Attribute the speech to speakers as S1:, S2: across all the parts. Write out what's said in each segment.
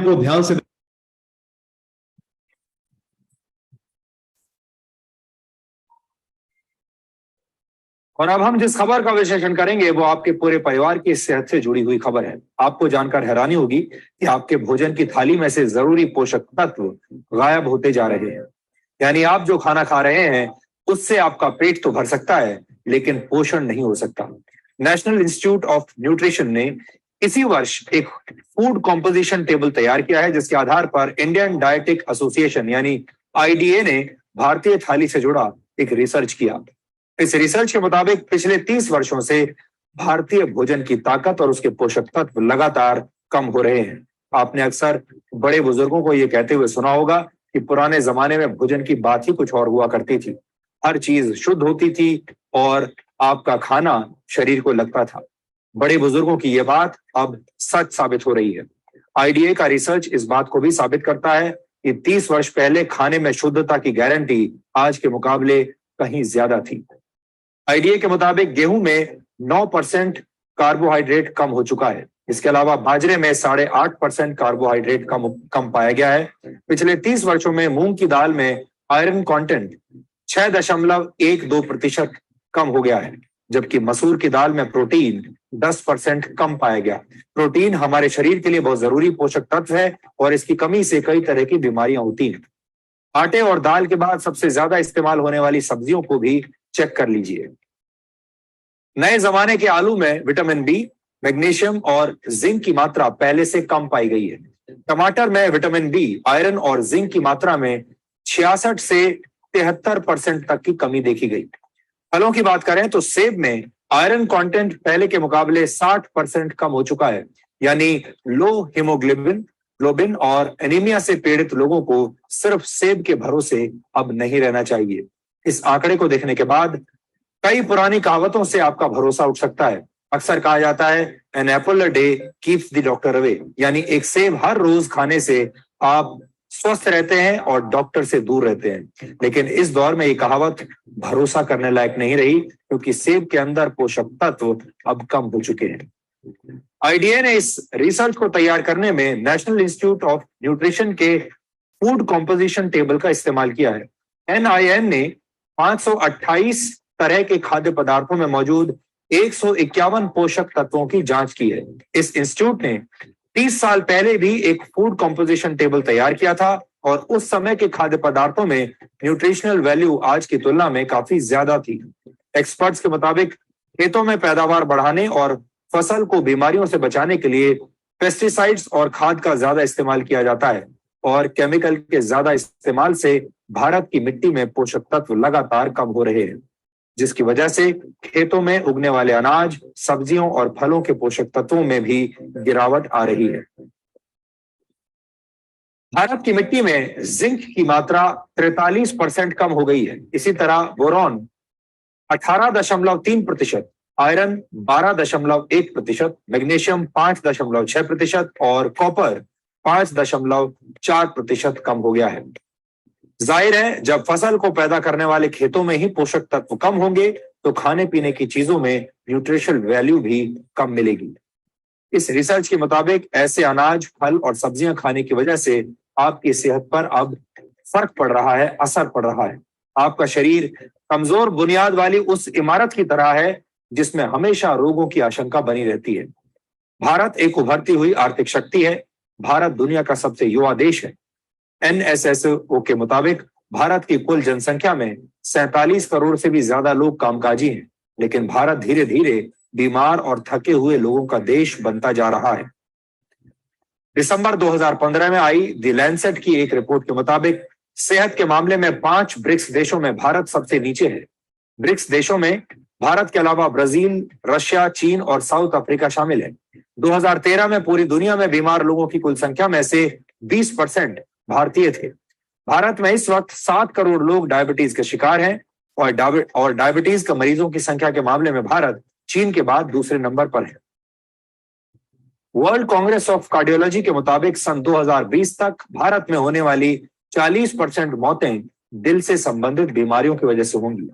S1: को ध्यान से
S2: और अब हम जिस खबर का विश्लेषण करेंगे वो आपके पूरे परिवार की सेहत से जुड़ी हुई खबर है। आपको जानकर हैरानी होगी कि आपके भोजन की थाली में से जरूरी पोषक तत्व गायब होते जा रहे हैं। यानी आप जो खाना खा रहे हैं उससे आपका पेट तो भर सकता है लेकिन पोषण नहीं हो सकता। नेशनल इंस्टीट्यूट ऑफ न्यूट्रिशन ने इसी वर्ष एक फूड कॉम्पोजिशन टेबल तैयार किया है जिसके आधार पर इंडियन डायटिक एसोसिएशन यानी आईडीए ने भारतीय थाली से जुड़ा एक रिसर्च किया। इस रिसर्च के मुताबिक पिछले 30 वर्षों से भारतीय भोजन की ताकत और उसके पोषक तत्व लगातार कम हो रहे हैं। आपने अक्सर बड़े बुजुर्गों को यह कहते हुए सुना होगा कि पुराने जमाने में भोजन की बात ही कुछ और हुआ करती थी। हर चीज शुद्ध होती थी और आपका खाना शरीर को लगता था। बड़े बुजुर्गों की यह बात अब सच साबित हो रही है। आईडीए का रिसर्च इस बात को भी साबित करता है कि 30 वर्ष पहले खाने में शुद्धता की गारंटी आज के मुकाबले कहीं ज्यादा थी। आईडीए के मुताबिक गेहूं में 9% कार्बोहाइड्रेट कम हो चुका है। इसके अलावा बाजरे में 8.5% कार्बोहाइड्रेट कम पाया गया है। पिछले 30 वर्षों में मूंग की दाल में आयरन कंटेंट 6.12% कम हो गया है, जबकि मसूर की दाल में प्रोटीन 10% कम पाया गया। प्रोटीन हमारे शरीर के लिए बहुत जरूरी पोषक तत्व है और इसकी कमी से कई तरह की बीमारियां होती हैं। आटे और दाल के बाद सबसे ज्यादा इस्तेमाल होने वाली सब्जियों को भी चेक कर लीजिए। नए जमाने के आलू में विटामिन बी, मैग्नीशियम और जिंक की मात्रा पहले से कम पाई गई है। टमाटर में विटामिन बी, आयरन और जिंक की मात्रा में 66 से 73% तक की कमी देखी गई। फलों की बात करें तो सेब में आयरन कंटेंट पहले के मुकाबले 60% कम हो चुका है। यानी लो हीमोग्लोबिन और एनीमिया से पीड़ित लोगों को सिर्फ सेब के भरोसे अब नहीं रहना चाहिए। इस आंकड़े को देखने के बाद कई पुरानी कहावतों से आपका भरोसा उठ सकता है। अक्सर कहा जाता है an apple a day keeps the doctor away, यानी एक सेब हर रोज खाने से आप स्वस्थ रहते हैं और डॉक्टर से दूर रहते हैं। लेकिन इस दौर में ये कहावत भरोसा करने लायक नहीं रही क्योंकि सेब के अंदर पोषक तत्व अब कम हो चुके हैं। आईडीए ने इस रिसर्च को तैयार करने में नेशनल इंस्टीट्यूट ऑफ न्यूट्रिशन के फूड कॉम्पोजिशन टेबल का इस्तेमाल किया है। एनआईएन ने 528 तरह के खाद्य पदार्थों में मौजूद 151 पोषक तत्वों की जांच की है। इस इंस्टीट्यूट ने 30 साल पहले भी एक फूड कॉम्पोजिशन टेबल तैयार किया था और उस समय के खाद्य पदार्थों में न्यूट्रिशनल वैल्यू आज की तुलना में काफी ज्यादा थी। एक्सपर्ट्स के मुताबिक खेतों में पैदावार बढ़ाने और फसल को बीमारियों से बचाने के लिए पेस्टिसाइड्स और खाद का ज्यादा इस्तेमाल किया जाता है और केमिकल के ज्यादा इस्तेमाल से भारत की मिट्टी में पोषक तत्व लगातार कम हो रहे हैं, जिसकी वजह से खेतों में उगने वाले अनाज, सब्जियों और फलों के पोषक तत्वों में भी गिरावट आ रही है। भारत की मिट्टी में जिंक की मात्रा 43% कम हो गई है। इसी तरह बोरॉन 18.3%, आयरन 12.1%, मैग्नीशियम 5.6% और कॉपर 5.4% कम हो गया है। जाहिर है जब फसल को पैदा करने वाले खेतों में ही पोषक तत्व कम होंगे तो खाने पीने की चीजों में न्यूट्रिशनल वैल्यू भी कम मिलेगी। इस रिसर्च के मुताबिक ऐसे अनाज, फल और सब्जियां खाने की वजह से आपकी सेहत पर अब फर्क पड़ रहा है, असर पड़ रहा है। आपका शरीर कमजोर बुनियाद वाली उस इमारत की तरह है जिसमें हमेशा रोगों की आशंका बनी रहती है। भारत एक उभरती हुई आर्थिक शक्ति है। भारत दुनिया का सबसे युवा देश है। एनएसएसओ के मुताबिक भारत की कुल जनसंख्या में 47 करोड़ से भी ज्यादा लोग कामकाजी हैं, लेकिन भारत धीरे धीरे बीमार और थके हुए लोगों का देश बनता जा रहा है। दिसंबर 2015 में आई द लैंसेट की एक रिपोर्ट के मुताबिक सेहत के मामले में 5 ब्रिक्स देशों में भारत सबसे नीचे है। ब्रिक्स देशों में भारत के अलावा ब्राजील, रशिया, चीन और साउथ अफ्रीका शामिल है। 2013 में पूरी दुनिया में बीमार लोगों की कुल संख्या में से 20% भारतीय थे। भारत में इस वक्त 7 करोड़ लोग डायबिटीज के शिकार हैं और डायबिटीज के मरीजों की संख्या के मामले में भारत चीन के बाद दूसरे नंबर पर है। वर्ल्ड कांग्रेस ऑफ कार्डियोलॉजी के मुताबिक सन 2020 तक भारत में होने वाली 40% मौतें दिल से संबंधित बीमारियों की वजह से होंगी।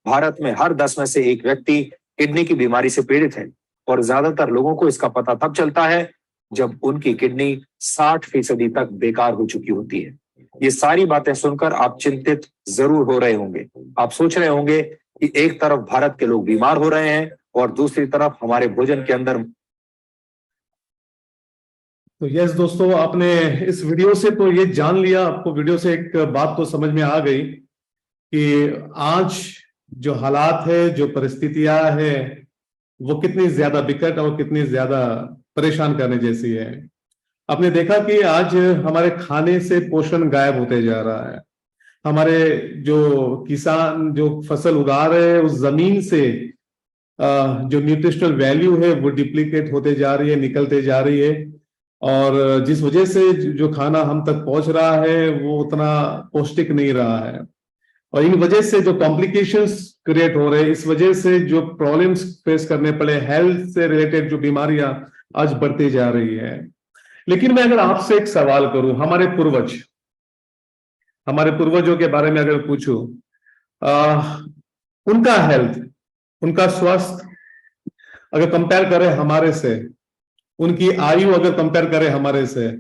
S2: भारत में हर 10 में से एक व्यक्ति किडनी की बीमारी से पीड़ित है और ज्यादातर लोगों को इसका पता तब चलता है जब उनकी किडनी 60% तक बेकार हो चुकी होती है। ये सारी बातें सुनकर आप चिंतित जरूर हो रहे होंगे। आप सोच रहे होंगे कि एक तरफ भारत के लोग बीमार हो रहे हैं और दूसरी तरफ हमारे भोजन के अंदर।
S1: तो यस दोस्तों, आपने इस वीडियो से तो ये जान लिया, आपको वीडियो से एक बात तो समझ में आ गई कि आज जो हालात है, जो परिस्थितियां है, वो कितनी ज्यादा विकट और कितनी ज्यादा परेशान करने जैसी है। आपने देखा कि आज हमारे खाने से पोषण गायब होते जा रहा है। हमारे जो किसान जो फसल उगा रहे हैं उस जमीन से जो न्यूट्रिशनल वैल्यू है वो डिप्लीकेट होते जा रही है, निकलते जा रही है। और जिस वजह से जो खाना हम तक पहुंच रहा है वो उतना पौष्टिक नहीं रहा है। और इन वजह से जो कॉम्प्लिकेशंस क्रिएट हो रहे हैं, इस वजह से जो प्रॉब्लम्स फेस करने पड़े, हेल्थ से रिलेटेड जो बीमारियां आज बढ़ती जा रही है। लेकिन मैं अगर आपसे एक सवाल करूं, हमारे पूर्वजों के बारे में अगर पूछूं, उनका हेल्थ, उनका स्वास्थ्य अगर कंपेयर करें हमारे से, उनकी आयु अगर कंपेयर करें हमारे से,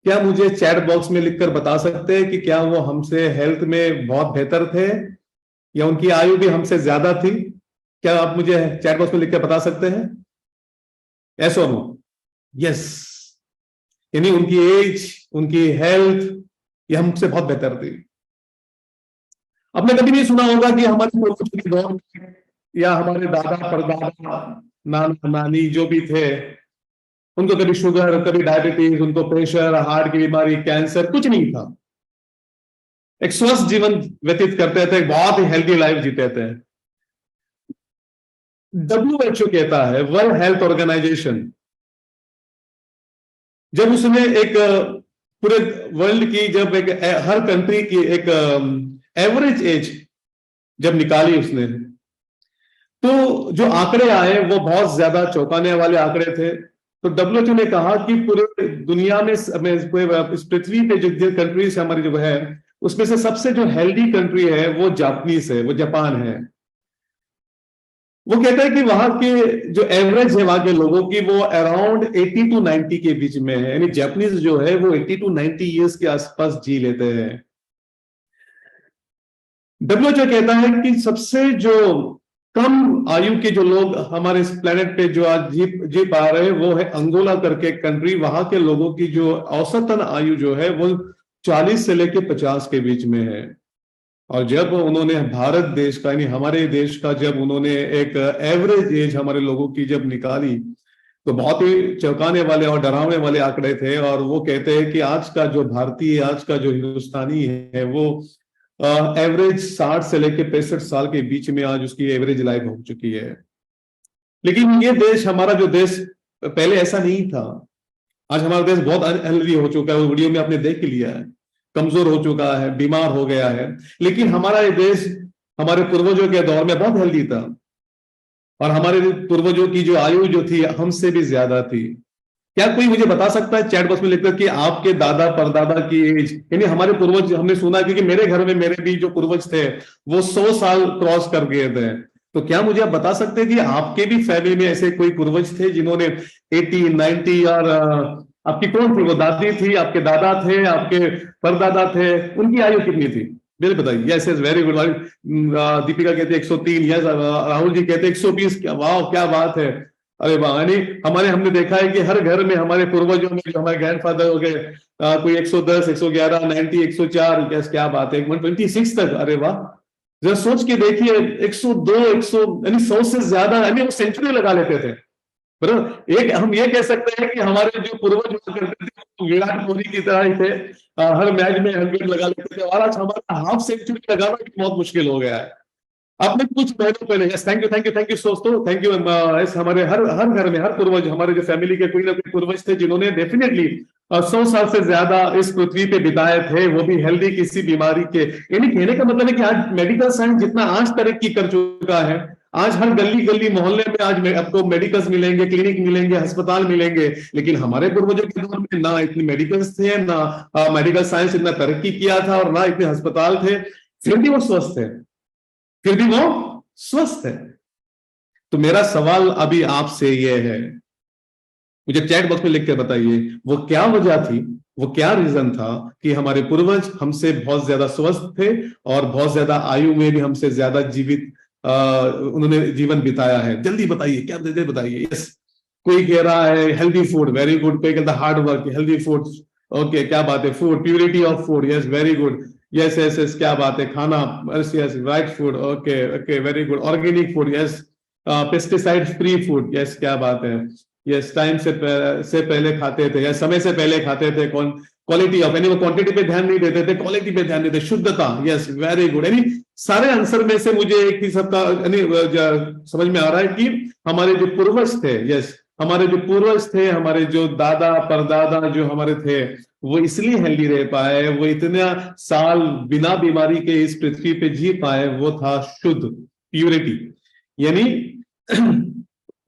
S1: क्या मुझे चैट बॉक्स में लिखकर बता सकते हैं कि क्या वो हमसे हेल्थ में बहुत बेहतर थे या उनकी आयु भी हमसे ज्यादा थी? क्या आप मुझे चैट बॉक्स में लिखकर बता सकते हैं? यस और नो? यस, यानी उनकी एज, उनकी हेल्थ ये हमसे बहुत बेहतर थी। आपने कभी नहीं सुना होगा कि हमारे पूर्वजों के दौर में या हमारे दादा परदादा नाना नानी जो भी थे, उनको कभी शुगर, कभी डायबिटीज, उनको प्रेशर, हार्ट की बीमारी, कैंसर कुछ नहीं था। एक स्वस्थ जीवन व्यतीत करते थे, बहुत ही हेल्दी लाइफ जीते थे। WHO कहता है, वर्ल्ड हेल्थ ऑर्गेनाइजेशन, जब उसने एक पूरे वर्ल्ड की, जब एक हर कंट्री की एक एवरेज एज जब निकाली उसने, तो जो आंकड़े आए वो बहुत ज्यादा चौंकाने वाले आंकड़े थे। तो WHO ने कहा कि पूरे दुनिया में, इस पृथ्वी पे जो कंट्रीज हमारी जो है, उसमें से सबसे जो हेल्दी कंट्री है वो जापानीज है, वो जापान है। वो कहता है कि वहां के जो एवरेज है वहां के लोगों की, वो अराउंड 80 to 90 के बीच में है। यानी जापानीज जो है वो 80 to 90 ईयर्स के आसपास जी लेते हैं। WHO कहता है कि सबसे जो कम आयु के जो लोग हमारे इस प्लेनेट पे जो आज जी पा रहे हैं वो है अंगोला करके कंट्री। वहां के लोगों की जो औसतन आयु जो है वो 40 से लेकर 50 के बीच में है। और जब उन्होंने भारत देश का, यानी हमारे देश का, जब उन्होंने एक एवरेज एज हमारे लोगों की जब निकाली, तो बहुत ही चौंकाने वाले और डरावने वाले आंकड़े थे। और वो कहते हैं कि आज का जो भारतीय, आज का जो हिंदुस्तानी है वो एवरेज 60 से लेकर 65 साल के बीच में आज उसकी एवरेज लाइफ हो चुकी है। लेकिन ये देश, हमारा जो देश, पहले ऐसा नहीं था। आज हमारा देश बहुत अनहेल्दी हो चुका है, वो वीडियो में आपने देख लिया है, कमजोर हो चुका है, बीमार हो गया है। लेकिन हमारा ये देश हमारे पूर्वजों के दौर में बहुत हेल्दी था, और हमारे पूर्वजों की जो आयु जो थी हमसे भी ज्यादा थी। क्या कोई मुझे बता सकता है चैट बॉक्स में लिखकर कि आपके दादा परदादा की एज, यानी हमारे पूर्वज, हमने सुना क्योंकि मेरे घर में मेरे भी जो पूर्वज थे वो 100 साल क्रॉस कर गए थे, तो क्या मुझे आप बता सकते हैं कि आपके भी फैमिली में ऐसे कोई पूर्वज थे जिन्होंने 80, 90, और आपकी कौन थी वो दादी थी, आपके दादा थे, आपके परदादा थे, उनकी आयु कितनी थी? मेरे बताइए। Yes yes, very good. Deepika कहते 103, यस। राहुल जी कहते 120। वाह, क्या बात है। अरे वाह, यानी हमने देखा है कि हर घर में हमारे पूर्वजों में जो हमारे ग्रैंडफादर हो गए, कोई 110, 111, 90, 104, क्या बात है, 126 तक। अरे वाह, जरा सोच के देखिए, 102, 100, यानी 100 से ज्यादा, यानी वो सेंचुरी लगा लेते थे। बराबर, एक हम ये कह सकते हैं कि हमारे जो पूर्वज हुआ करते थे विराट कोहली की तरह ही थे, हर मैच में 100 लगा लेते थे, और आज हमारा हाफ सेंचुरी लगाना भी बहुत मुश्किल हो गया है। आपने कुछ महीनों पहले, यस, थैंक यू दोस्तों, थैंक यू। हमारे हर घर में हर पूर्वज, हमारे जो फैमिली के कोई ना कोई पूर्वज थे जिन्होंने डेफिनेटली 100 साल से ज्यादा इस पृथ्वी पे बिताए थे, वो भी हेल्दी, किसी बीमारी के। यानी कहने का मतलब है कि आज मेडिकल साइंस जितना आज तरक्की कर चुका है, आज हर गली गली मोहल्ले में आज आपको मेडिकल्स मिलेंगे, क्लिनिक मिलेंगे, अस्पताल मिलेंगे। लेकिन हमारे पूर्वजों के दौर में ना इतने मेडिकल्स थे, ना मेडिकल साइंस इतना तरक्की किया था, और ना इतने अस्पताल थे, फिर भी वो स्वस्थ है, फिर भी वो स्वस्थ है। तो मेरा सवाल अभी आपसे यह है, मुझे चैट बॉक्स में लिख कर बताइए वो क्या वजह थी, वो क्या रीजन था कि हमारे पूर्वज हमसे बहुत ज्यादा स्वस्थ थे और बहुत ज्यादा आयु में भी हमसे ज्यादा जीवित उन्होंने जीवन बिताया है। जल्दी बताइए, क्या जल्दी बताइए। यस, कोई कह रहा है हेल्दी फूड, वेरी गुड। कोई कहता है hard work, healthy food, okay, क्या बात है। Food, purity of food, yes very good. Yes yes yes, क्या बात है। खाना, yes yes, right food, okay okay, very good. Organic food, yes. Pesticide free food, yes, क्या बात है। यस, टाइम से पहले खाते थे, या समय से पहले खाते थे। कौन, क्वालिटी ऑफ, यानी वो क्वांटिटी पे ध्यान नहीं देते थे, क्वालिटी पे ध्यान देते। शुद्धता, यस वेरी गुड। यानी सारे आंसर में से मुझे एक ही सबका समझ में आ रहा है कि हमारे जो पूर्वज थे, यस, हमारे जो पूर्वज थे, हमारे जो दादा परदादा जो हमारे थे, वो इसलिए हेल्दी रह पाए, वो इतना साल बिना बीमारी के इस पृथ्वी पे जी पाए, वो था शुद्ध, प्यूरिटी। यानी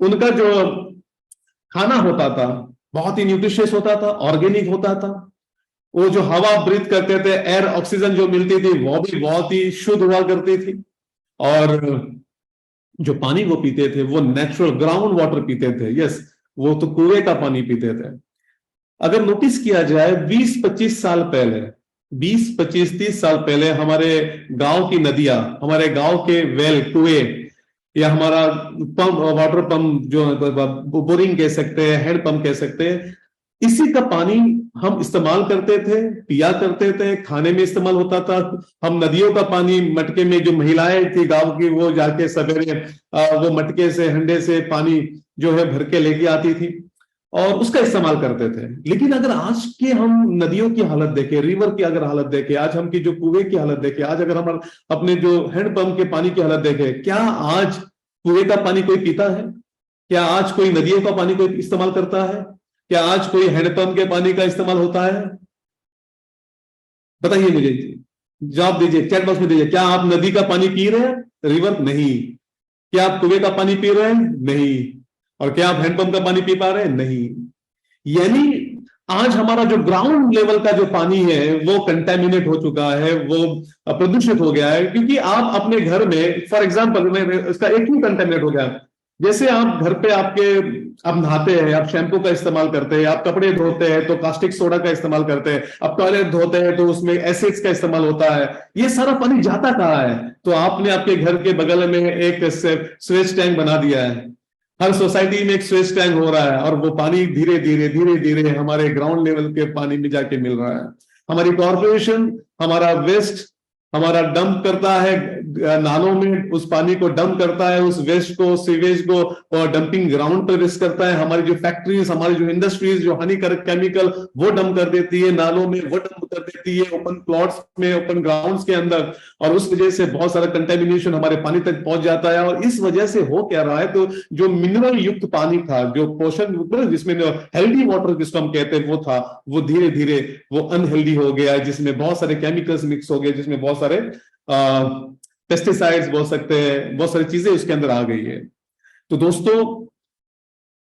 S1: उनका जो खाना होता था बहुत ही न्यूट्रिशियस होता था, ऑर्गेनिक होता था। वो जो हवा ब्रीथ करते थे, एयर ऑक्सीजन जो मिलती थी, वो भी बहुत ही शुद्ध हुआ करती थी। और जो पानी वो पीते थे वो नेचुरल ग्राउंड वाटर पीते थे। यस, वो तो कुएं का पानी पीते थे। अगर नोटिस किया जाए 20-25 साल पहले, 20-25-30 साल पहले हमारे गांव की नदियां, हमारे गांव के वेल, कुएं, या हमारा पंप, वाटर पंप जो बोरिंग कह सकते हैं, हैंड पंप कह सकते हैं, इसी का पानी हम इस्तेमाल करते थे, पिया करते थे, खाने में इस्तेमाल होता था। हम नदियों का पानी मटके में, जो महिलाएं थी गांव की, वो जाके सवेरे वो मटके से, हंडे से पानी जो है भर के लेके आती थी और उसका इस्तेमाल करते थे। लेकिन अगर आज के हम नदियों की हालत देखें, रिवर की अगर हालत देखें, आज हम की जो कुएं की हालत देखें, आज अगर हम अपने जो हैंडपंप के पानी की हालत देखें, क्या आज कुएं का पानी कोई पीता है? क्या आज कोई नदियों का पानी कोई इस्तेमाल करता है? क्या आज कोई हैंडपंप के पानी का इस्तेमाल होता है? बताइए मुझे, जवाब दीजिए, चैट बॉक्स में दीजिए। क्या आप नदी का पानी पी रहे हैं? रिवर? नहीं। क्या आप कुएं का पानी पी रहे हैं? नहीं। और क्या आप हैंडपंप का पानी पी पा रहे हैं? नहीं। यानी आज हमारा जो ग्राउंड लेवल का जो पानी है वो कंटेमिनेट हो चुका है, वो प्रदूषित हो गया है। क्योंकि आप अपने घर में, फॉर एग्जांपल, इसका एक ही कंटेमिनेट हो गया। जैसे आप घर पे आपके, आप नहाते हैं, आप शैम्पू का इस्तेमाल करते हैं, आप कपड़े धोते हैं तो कास्टिक सोडा का इस्तेमाल करते हैं, आप टॉयलेट धोते हैं तो उसमें एसिड्स का इस्तेमाल होता है। ये सारा पानी जाता कहाँ है? तो आपने आपके घर के बगल में एक स्वेज टैंक बना दिया है। हर सोसाइटी में एक स्वेज टैंक हो रहा है और वो पानी धीरे धीरे हमारे ग्राउंड लेवल के पानी में जाके मिल रहा है। हमारी कॉर्पोरेशन हमारा वेस्ट हमारा डंप करता है नालों में, उस पानी को डंप करता है, उस वेस्ट को, सीवेज को, और डंपिंग ग्राउंड पर वेस्ट करता है। हमारी जो फैक्ट्रीज, हमारी जो इंडस्ट्रीज जो हानिकारक केमिकल वो डंप कर देती है नालों में, वो डंप कर देती है ओपन प्लॉट्स में, ओपन ग्राउंड्स के अंदर, और उस वजह से बहुत सारा कंटेमिनेशन हमारे पानी तक पहुंच जाता है। और इस वजह से हो क्या रहा है, तो जो मिनरल युक्त पानी था, जो पोषण, जिसमें हेल्दी वाटर जिसको हम कहते हैं, वो था, वो धीरे धीरे वो अनहेल्दी हो गया, जिसमें बहुत सारे केमिकल्स मिक्स हो गए, जिसमें बहुत सारे पेस्टिसाइड्स बोल सकते हैं, बहुत सारी चीजें उसके अंदर आ गई है। तो दोस्तों,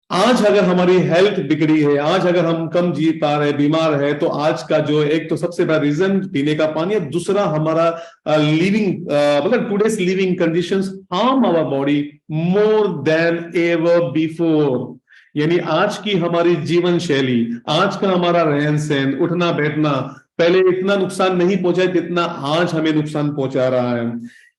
S1: आज अगर हमारी हेल्थ बिगड़ी है, आज अगर हम कम जी पा रहे, बीमार है, तो आज का जो एक तो सबसे बड़ा रीजन पीने का पानी है। दूसरा हमारा लिविंग, मतलब today's living conditions harm our body more than ever before. यानी आज की हमारी जीवन शैली, आज का हमारा रहन सहन, उठना बैठना पहले इतना नुकसान नहीं पहुंचा है जितना आज हमें नुकसान पहुंचा रहा है।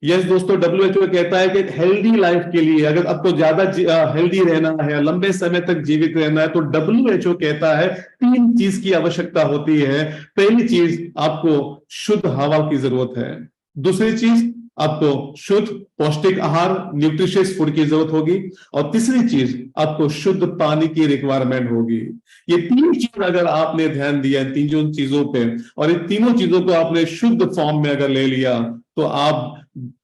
S1: यस दोस्तों, WHO कहता है कि हेल्दी लाइफ के लिए, अगर आपको ज्यादा हेल्दी रहना है, लंबे समय तक जीवित रहना है, तो WHO कहता है 3 चीज की आवश्यकता होती है। पहली चीज, आपको शुद्ध हवा की जरूरत है। दूसरी चीज, आपको शुद्ध पौष्टिक आहार, न्यूट्रिशियस फूड की जरूरत होगी। और तीसरी चीज, आपको शुद्ध पानी की रिक्वायरमेंट होगी। ये 3 चीज अगर आपने ध्यान दिया तीनों चीजों पे, और इन तीनों चीजों को आपने शुद्ध फॉर्म में अगर ले लिया, तो आप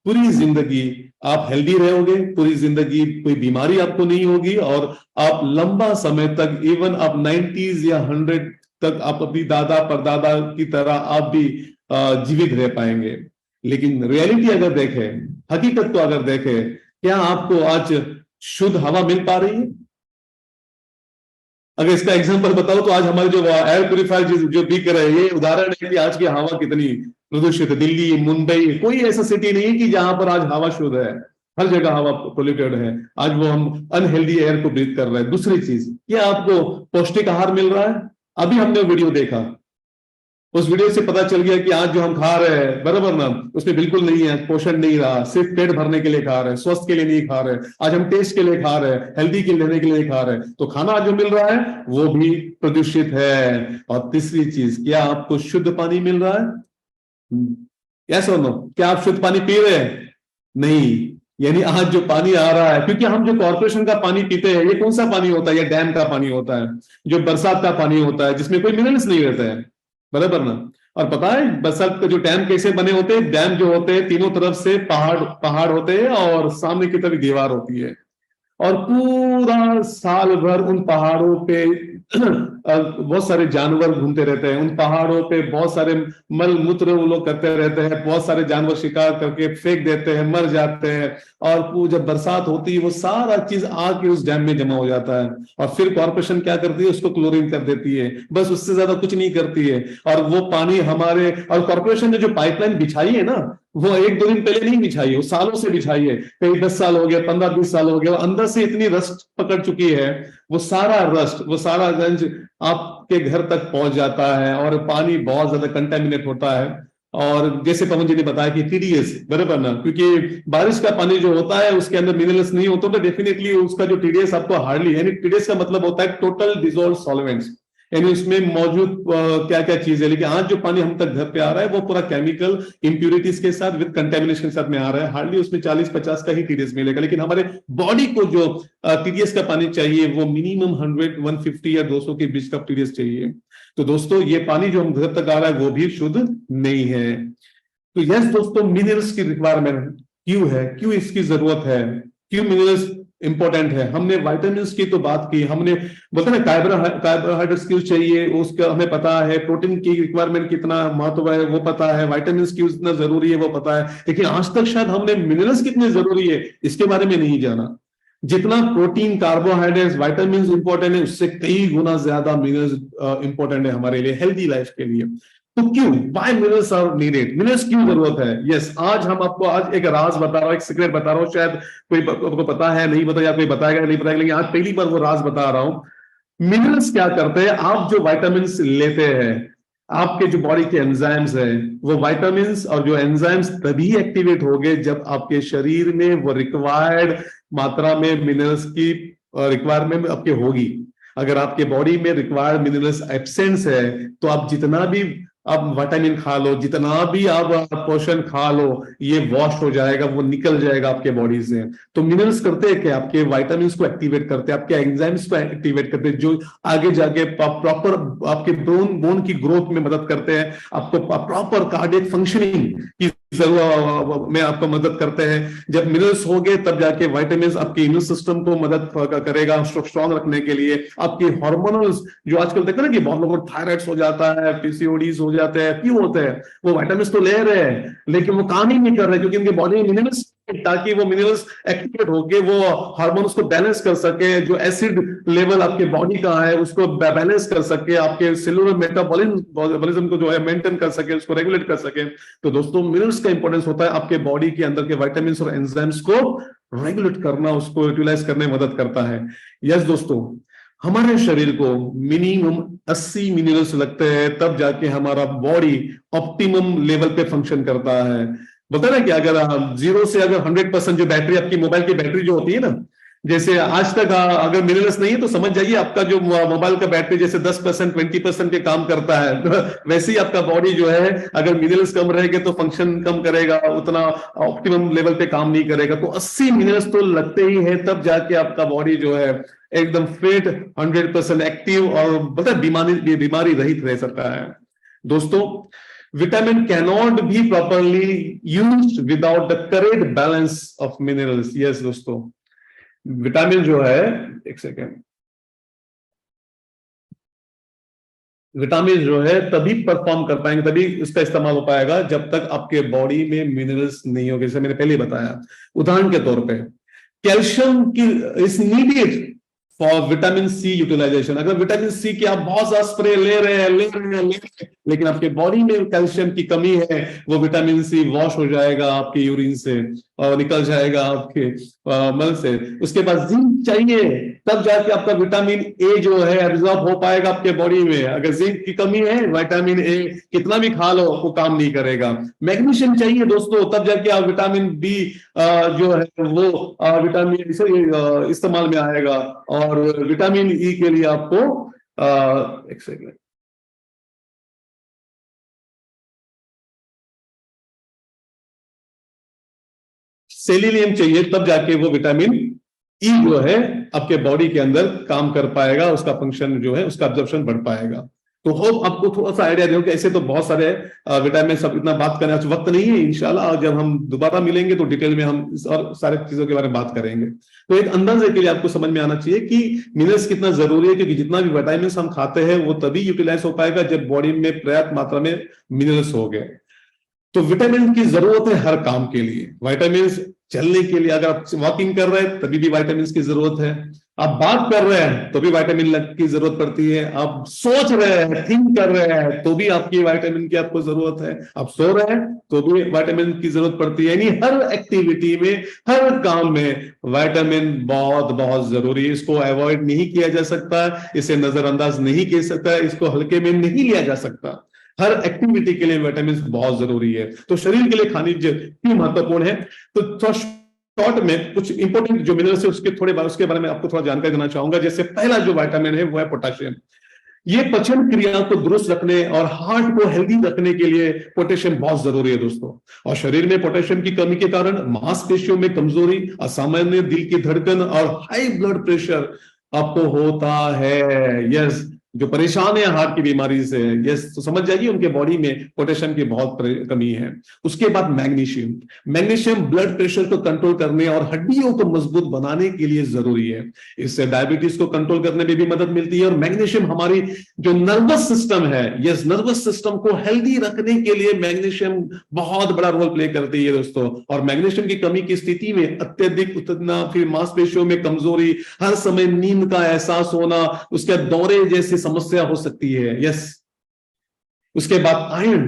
S1: पूरी जिंदगी आप हेल्दी रहोगे, पूरी जिंदगी कोई बीमारी आपको नहीं होगी, और आप लंबा समय तक, इवन आप 90s या 100 तक आप अपनी दादा परदादा की तरह आप भी जीवित रह पाएंगे। लेकिन रियलिटी अगर देखें, हकीकत को अगर देखें, क्या आपको आज शुद्ध हवा मिल पा रही है? अगर इसका एग्जांपल बताओ तो आज हमारे जो एयर प्यूरिफायर जो बिक रहे हैं, ये उदाहरण है कि आज की हवा कितनी प्रदूषित है। दिल्ली, मुंबई, कोई ऐसा सिटी नहीं है कि जहां पर आज हवा शुद्ध है। हर जगह हवा पोल्यूटेड है, आज वो हम अनहेल्दी एयर को ब्रीथ कर रहे हैं। दूसरी चीज, क्या आपको पौष्टिक आहार मिल रहा है? अभी हमने वीडियो देखा, उस वीडियो से पता चल गया कि आज जो हम खा रहे हैं, बराबर ना, उसमें बिल्कुल नहीं है, पोषण नहीं रहा, सिर्फ पेट भरने के लिए खा रहे हैं, स्वस्थ के लिए नहीं खा रहे। आज हम टेस्ट के लिए खा रहे हैं, हेल्दी के लेने के लिए खा रहे हैं, तो खाना जो मिल रहा है वो भी प्रदूषित है। और तीसरी चीज, क्या आपको शुद्ध पानी मिल रहा है? यस और नो? क्या आप शुद्ध पानी पी रहे हैं? नहीं। यानी आज जो पानी आ रहा है, क्योंकि हम जो कॉर्पोरेशन का पानी पीते हैं, ये कौन सा पानी होता है? ये डैम का पानी होता है, जो बरसात का पानी होता है, जिसमें कोई मिनरल्स नहीं रहता है, बराबर ना। और पता है बरसात के जो डैम कैसे बने होते हैं? डैम जो होते हैं, तीनों तरफ से पहाड़ होते हैं और सामने की तरफ दीवार होती है, और पूरा साल भर उन पहाड़ों पे बहुत सारे जानवर घूमते रहते हैं। उन पहाड़ों पे बहुत सारे मल मूत्र वो लोग करते रहते हैं, बहुत सारे जानवर शिकार करके फेंक देते हैं, मर जाते हैं। और जब बरसात होती है, वो सारा चीज आके उस डैम में जमा हो जाता है, और फिर कॉर्पोरेशन क्या करती है? उसको क्लोरीन कर देती है, बस उससे ज्यादा कुछ नहीं करती है। और वो पानी हमारे, और कॉर्पोरेशन ने जो पाइपलाइन बिछाई है ना, वो एक दो दिन पहले नहीं बिछाई है, वो सालों से बिछाई है, कई 10 साल हो गया, 15-20 साल हो गया। अंदर से इतनी रस्ट पकड़ चुकी है, वो सारा रस्ट, वो सारा गंज आपके घर तक पहुंच जाता है, और पानी बहुत ज्यादा कंटेमिनेट होता है। और जैसे पवन जी ने बताया कि टीडीएस, बराबर ना, क्योंकि बारिश का पानी जो होता है उसके अंदर मिनरल्स नहीं होते, तो डेफिनेटली उसका जो टीडीएस आपको हार्डली, यानी टीडीएस का मतलब होता है टोटल डिसॉल्व सॉल्वेंट्स, यानी उसमें मौजूद क्या क्या चीज है। लेकिन आज जो पानी हम तक घर पे आ रहा है, वो पूरा केमिकल इंप्यूरिटीज के साथ, विद कंटेमिनेशन के साथ में आ रहा है। हार्डली उसमें 40-50 का ही टीडीएस मिलेगा, लेकिन हमारे बॉडी को जो टीडीएस का पानी चाहिए, वो मिनिमम 100, 150 या 200 के बीच का टीडीएस चाहिए। तो दोस्तों, ये पानी जो हम घर तक आ रहा है वो भी शुद्ध नहीं है। तो यस दोस्तों, मिनरल्स की रिक्वायरमेंट क्यों है, क्यों इसकी जरूरत है, क्यों मिनरल्स इंपॉर्टेंट है? हमने विटामिन्स की तो बात की, हमने बोलते ना कार्बोहाइड्रेट्स क्यों चाहिए, उसका हमें पता है, प्रोटीन की रिक्वायरमेंट कितना महत्व है वो पता है, विटामिन्स क्यों इतना जरूरी है वो पता है, लेकिन आज तक शायद हमने मिनरल्स कितने जरूरी है इसके बारे में नहीं जाना। जितना प्रोटीन, कार्बोहाइड्रेट्स, विटामिन्स इंपॉर्टेंट है, उससे कई गुना ज्यादा मिनरल्स इंपॉर्टेंट है हमारे लिए, हेल्दी लाइफ के लिए। तो क्यों, why minerals are needed, minerals क्यों जरूरत है? यस, आज हम आपको आज एक राज बता रहा हूं, एक सीक्रेट बता रहा हूं, शायद कोई आपको पता है, नहीं पता, या कोई बताएगा नहीं बताएगा, लेकिन आज पहली बार वो राज बता रहा हूं। मिनरल्स क्या करते हैं? आप जो विटामिन्स लेते हैं, आपके जो बॉडी के एंजाइम्स है, वो विटामिन्स और जो एंजाइम्स तभी एक्टिवेट होंगे जब आपके शरीर में वो रिक्वायर्ड मात्रा में मिनरल्स की रिक्वायरमेंट आपके होगी। अगर आपके बॉडी में रिक्वायर्ड मिनरल्स एब्सेंस है, तो आप जितना भी आप विटामिन खा लो, जितना भी आप पोषण खा लो, ये वॉश हो जाएगा, वो निकल जाएगा आपके बॉडी से। तो मिनरल्स करते हैं क्या? आपके विटामिन्स को एक्टिवेट करते हैं, आपके एंजाइम्स को एक्टिवेट करते हैं, जो आगे जाके प्रॉपर आपके बोन की ग्रोथ में मदद करते हैं, आपको प्रॉपर कार्डियक फंक्शनिंग की जरूरत में आपको मदद करते हैं। जब मिनरल्स हो गए, तब जाके विटामिन्स आपके इम्यून सिस्टम को मदद करेगा स्ट्रांग रखने के लिए। आपके हार्मोनल्स, जो आजकल देखते हैं ना कि बहुत लोगों को थायराइड्स हो जाता है, पीसीओडीज हो जाते हैं, क्यों होते हैं? वो विटामिन्स तो ले रहे हैं, लेकिन वो काम ही नहीं कर रहे, क्योंकि उनके बॉडी में मिनरल्स, ताकि वो मिनरल्स एक्टिवेट होके वो हार्मोन्स को बैलेंस कर सके, जो एसिड लेवल आपके बॉडी का है उसको बैलेंस कर सके, आपके सेलुलर मेटाबॉलिज्म को जो है मेंटेन कर सके, उसको रेगुलेट कर सके। तो दोस्तों, मिनरल्स का इंपॉर्टेंस होता है आपके बॉडी के अंदर के विटामिन्स और एंजाइम्स को रेगुलेट करना, उसको यूटिलाइज करने में मदद करता है। यस दोस्तों, हमारे शरीर को मिनिमम 80 मिनरल्स लगते हैं, तब जाके हमारा बॉडी ऑप्टिमम लेवल पे फंक्शन करता है। बोलते ना कि अगर 0 से अगर 100% जो बैटरी, आपकी मोबाइल की बैटरी जो होती है ना, जैसे आज तक अगर मिनरल्स नहीं है तो समझ जाइए आपका जो मोबाइल का बैटरी जैसे 10%, 20% पे काम करता है, वैसे ही आपका बॉडी जो है, अगर मिनरल्स कम रहेंगे तो फंक्शन कम करेगा, उतना ऑप्टिमम लेवल पे काम नहीं करेगा। तो 80 मिनरल्स तो लगते ही है, तब जाके आपका बॉडी जो है एकदम फिट, 100% एक्टिव और बता बीमारी रहित रह सकता है। दोस्तों, vitamin cannot be properly used without the correct balance of minerals. Yes दोस्तों, विटामिन जो है, एक सेकेंड, विटामिन जो है तभी परफॉर्म कर पाएंगे, तभी इसका इस्तेमाल हो पाएगा जब तक आपके बॉडी में मिनरल्स नहीं होंगे। जैसे मैंने पहले बताया, उदाहरण के तौर पे कैल्शियम की is needed for vitamin C utilisation. अगर विटामिन सी की आप बहुत ज्यादा स्प्रे ले रहे हैं, लेकिन आपके बॉडी में कैल्शियम की कमी है, वो विटामिन सी वॉश हो जाएगा आपके यूरिन से और निकल जाएगा आपके मल से। उसके बाद जिंक चाहिए, तब जाके आपका विटामिन ए जो है एब्जॉर्ब हो पाएगा आपके बॉडी में। अगर जिंक की कमी है, विटामिन ए कितना भी खा लो वो काम नहीं करेगा। मैग्नीशियम चाहिए दोस्तों, तब जाके आप विटामिन बी जो है वो विटामिन इस्तेमाल में आएगा। और विटामिन ई के लिए आपको एक सेकंड, सेलेनियम चाहिए, तब जाके वो विटामिन ई जो है आपके बॉडी के अंदर काम कर पाएगा, उसका फंक्शन जो है उसका एब्जॉर्प्शन बढ़ पाएगा। तो होप आपको थोड़ा सा आइडिया दो कि ऐसे तो बहुत सारे विटामिन, सब इतना बात करने का वक्त नहीं है। इंशाल्लाह जब हम दोबारा मिलेंगे तो डिटेल में हम इस और सारे चीजों के बारे में बात करेंगे। तो एक अंदाजे के लिए आपको समझ में आना चाहिए कि मिनरल्स कितना जरूरी है, क्योंकि जितना भी विटामिन हम खाते हैं वो तभी यूटिलाइज हो पाएगा जब बॉडी में पर्याप्त मात्रा में मिनरल्स हो गए। तो विटामिन की जरूरत है हर काम के लिए। विटामिन चलने के लिए, अगर आप वॉकिंग कर रहे हैं तभी भी विटामिन की जरूरत है, आप बात कर रहे हैं तो भी विटामिन की जरूरत पड़ती है, आप सोच रहे हैं, थिंक कर रहे हैं तो भी आपकी विटामिन की आपको जरूरत है, आप सो रहे हैं तो भी विटामिन की जरूरत पड़ती है। यानी हर एक्टिविटी में, हर काम में विटामिन बहुत बहुत जरूरी है। इसको अवॉइड नहीं किया जा सकता, इसे नजरअंदाज नहीं किया सकता, इसको हल्के में नहीं लिया जा सकता। हर एक्टिविटी के लिए विटामिन बहुत जरूरी है। तो शरीर के लिए खनिज क्यों महत्वपूर्ण है, तो थोड़ा शॉर्ट में कुछ इंपॉर्टेंट जो मिनरल्स है उसके बारे में आपको थोड़ा जानकारी देना चाहूंगा। जैसे पहला जो विटामिन है वो है पोटेशियम। ये पाचन क्रिया को दुरुस्त रखने और हार्ट को हेल्दी रखने के लिए पोटेशियम बहुत जरूरी है दोस्तों। और शरीर में पोटेशियम की कमी के कारण मांसपेशियों में कमजोरी, असामान्य दिल की धड़कन और हाई ब्लड प्रेशर आपको होता है। यस, जो परेशान है हार्ट की बीमारी से, यस, तो समझ जाइए उनके बॉडी में पोटेशियम की बहुत कमी है। उसके बाद मैग्नीशियम ब्लड प्रेशर को कंट्रोल करने और हड्डियों को मजबूत बनाने के लिए जरूरी है। इससे डायबिटीज को कंट्रोल करने में भी मदद मिलती है। और मैग्नीशियम हमारी जो नर्वस सिस्टम है, यस, नर्वस सिस्टम को हेल्दी रखने के लिए मैग्नीशियम बहुत बड़ा रोल प्ले करती है दोस्तों। और मैग्नीशियम की कमी की स्थिति में अत्यधिक उत्तेजना, फिर मांसपेशियों में कमजोरी, हर समय नींद का एहसास होना, उसके दौरे जैसी समस्या हो सकती है। यस, उसके बाद आयरन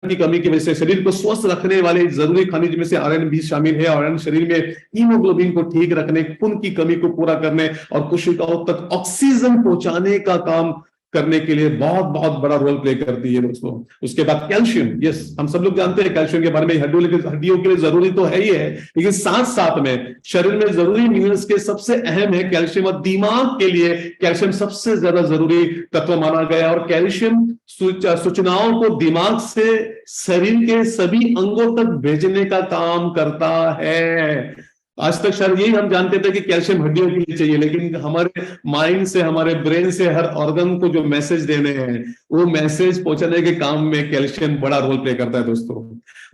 S1: की कमी की वजह से शरीर को स्वस्थ रखने वाले जरूरी खनिज में से आयरन भी शामिल है। आयरन शरीर में हीमोग्लोबिन को ठीक रखने, खून की कमी को पूरा करने और कोशिकाओं तक ऑक्सीजन पहुंचाने का काम करने के लिए बहुत बहुत बड़ा रोल प्ले करती है दोस्तों। उसके बाद कैल्शियम, यस, हम सब लोग जानते हैं कैल्शियम के बारे में, हड्डियों के लिए जरूरी तो है ही है, लेकिन साथ साथ में शरीर में जरूरी मिनरल्स के सबसे अहम है कैल्शियम। और दिमाग के लिए कैल्शियम सबसे ज्यादा जरूरी तत्व माना गया। और कैल्शियम सूचनाओं को दिमाग से शरीर के सभी अंगों तक भेजने का काम करता है। आज तक शायद यही हम जानते थे कि कैल्शियम हड्डियों के लिए चाहिए, लेकिन हमारे माइंड से, हमारे ब्रेन से हर ऑर्गन को जो मैसेज देने हैं, वो मैसेज पहुंचाने के काम में कैल्शियम बड़ा रोल प्ले करता है दोस्तों।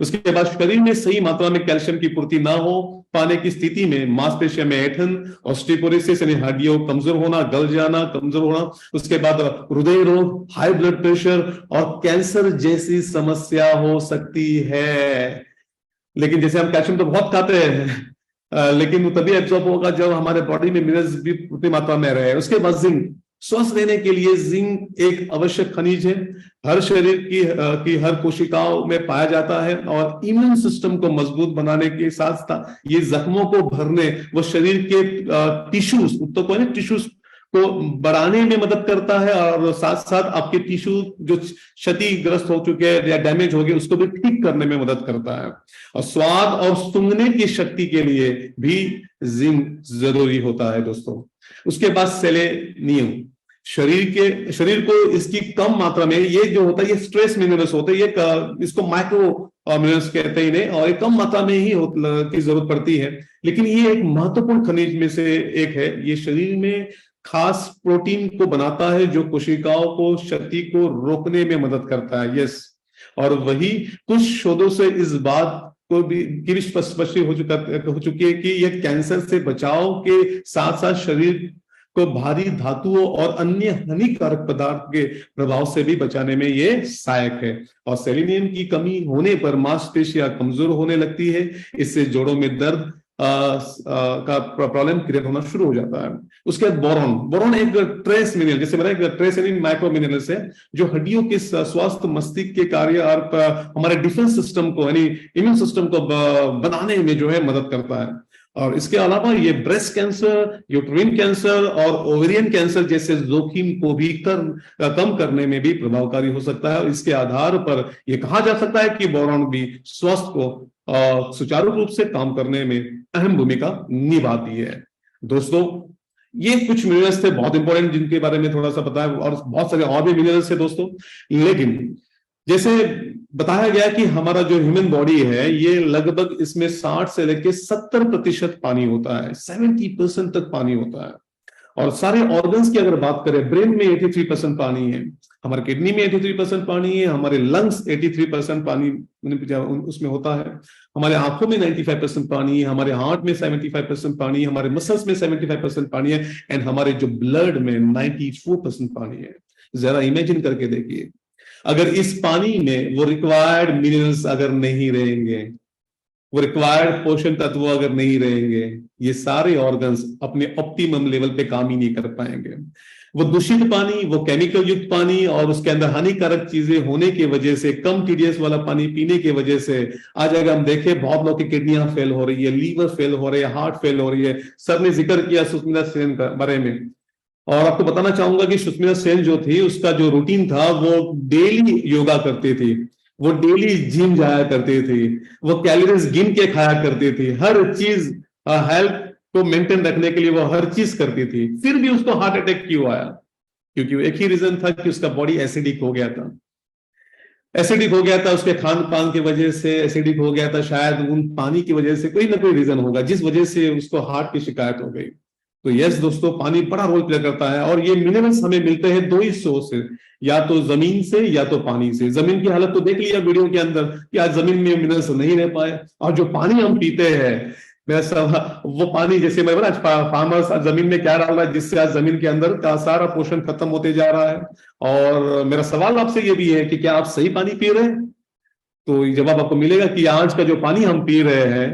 S1: उसके बाद शरीर में सही मात्रा में कैल्शियम की पूर्ति ना हो पाने की स्थिति में मांसपेशियों में ऐंठन, ऑस्टियोपोरोसिस यानी हड्डियों कमजोर होना, गल जाना, कमजोर होना, उसके बाद हृदय रोग, हाई ब्लड प्रेशर और कैंसर जैसी समस्या हो सकती है। लेकिन जैसे हम कैल्शियम तो बहुत खाते हैं, लेकिन वो तभी एब्जॉर्ब होगा जब हमारे बॉडी में मिनरल्स भी पूरी मात्रा में रहे। उसके बाद जिंक, स्वस्थ रहने के लिए जिंक एक आवश्यक खनिज है। हर शरीर की हर कोशिकाओं में पाया जाता है और इम्यून सिस्टम को मजबूत बनाने के साथ साथ ये जख्मों को भरने, वो शरीर के टिश्यूज टिश्यूज को बढ़ाने में मदद करता है। और साथ साथ आपके टिश्यू जो क्षतिग्रस्त हो चुके हैं या डैमेज हो गए उसको भी ठीक करने में मदद करता है। और स्वाद और सूंघने की शक्ति के लिए भी जिंक जरूरी होता है दोस्तों। उसके बाद सेलेनियम, शरीर को इसकी कम मात्रा में, ये जो होता है ये स्ट्रेस मिनरल्स होते हैं, ये इसको माइक्रो मिनरल्स कहते हैं इन्हें, और ये कम मात्रा में ही की जरूरत पड़ती है। लेकिन ये एक महत्वपूर्ण खनिज में से एक है। ये शरीर में खास प्रोटीन को बनाता है जो कोशिकाओं को क्षति को रोकने में मदद करता है। यस, और वही कुछ शोधों से इस बात को भी स्पष्ट हो चुकी है कि यह कैंसर से बचाव के साथ साथ शरीर को भारी धातुओं और अन्य हानिकारक पदार्थ के प्रभाव से भी बचाने में ये सहायक है। और सेलेनियम की कमी होने पर मांसपेशियां कमजोर होने लगती है। इससे जोड़ों में दर्द, का प्रॉब्लम क्रिएट होना शुरू हो जाता है। उसके बाद बोरॉन, बोरॉन एक ट्रेस मिनरल, जैसे मैंने एक ट्रेस यानी माइक्रो मिनरल्स है जो हड्डियों के स्वास्थ्य, मस्तिष्क के कार्य और हमारे डिफेंस सिस्टम को यानी इम्यून सिस्टम को बनाने में जो है मदद करता है। और इसके अलावा ये ब्रेस्ट कैंसर, यूट्राइन कैंसर और ओवेरियन कैंसर जैसे जोखिम को भी कम करने में भी प्रभावकारी हो सकता है। और इसके आधार पर यह कहा जा सकता है कि बोरॉन भी स्वास्थ्य को सुचारू रूप से काम करने में अहम भूमिका निभाती है। दोस्तों, ये कुछ मिनरल्स थे बहुत इंपॉर्टेंट जिनके बारे में थोड़ा सा पता है, और बहुत सारे और भी मिनरल्स थे दोस्तों। लेकिन जैसे बताया गया कि हमारा जो ह्यूमन बॉडी है ये लगभग इसमें 60 से लेकर 70% पानी होता है, 70% तक पानी होता है। और सारे ऑर्गन्स की अगर बात करें, ब्रेन में 83% पानी है, हमारे किडनी में 83% पानी है, हमारे लंग्स 83% पानी उसमें होता है, हमारे आंखों में 95% पानी है, हमारे हार्ट में 75% पानी है, हमारे मसल्स में 75% पानी है, एंड हमारे जो ब्लड में 94% पानी है। जरा इमेजिन करके देखिए, अगर इस पानी में वो रिक्वायर्ड मिनरल्स अगर नहीं रहेंगे, वो रिक्वायर्ड पोषण तत्व अगर नहीं रहेंगे, ये सारे ऑर्गन्स अपने ऑप्टिमम लेवल पे काम ही नहीं कर पाएंगे। वो दूषित पानी, वो केमिकल युक्त पानी और उसके अंदर हानिकारक चीजें होने की वजह से, कम टीडीएस वाला पानी पीने की वजह से आज अगर हम देखें बहुत लोग की किडनियां फेल हो रही है, लीवर फेल हो रही है, हार्ट फेल हो रही है। सर ने जिक्र किया सुष्मिता सेन के बारे में, और आपको बताना चाहूंगा कि सुष्मिता सेन जो थी उसका जो रूटीन था वो डेली योगा करती थी, वो डेली जिम जाया करती थी, वो कैलोरीज गिन के खाया करती थी, हर चीज हेल्थ को मेंटेन रखने के लिए वो हर चीज करती थी। फिर भी उसको हार्ट अटैक क्यों आया? क्योंकि एक ही रीजन था कि उसका बॉडी एसिडिक हो गया था। एसिडिक हो गया था उसके खान पान की वजह से, एसिडिक हो गया था शायद उन पानी की वजह से, कोई ना कोई रीजन होगा जिस वजह से उसको हार्ट की शिकायत हो गई। तो यस दोस्तों, पानी बड़ा रोल प्ले करता है। और ये मिनरल्स हमें मिलते हैं दो ही सोर्स से, या तो जमीन से या तो पानी से। जमीन की हालत तो देख लिया वीडियो के अंदर कि आज जमीन में मिनरल्स नहीं रह पाए, और जो पानी हम पीते हैं मेरा सब वो पानी, जैसे मैं बोला फार्मर्स जमीन में क्या डाल रहा है जिससे आज जमीन के अंदर का सारा पोषण खत्म होते जा रहा है। और मेरा सवाल आपसे ये भी है कि क्या आप सही पानी पी रहे हैं? तो जवाब आपको मिलेगा कि आज का जो पानी हम पी रहे हैं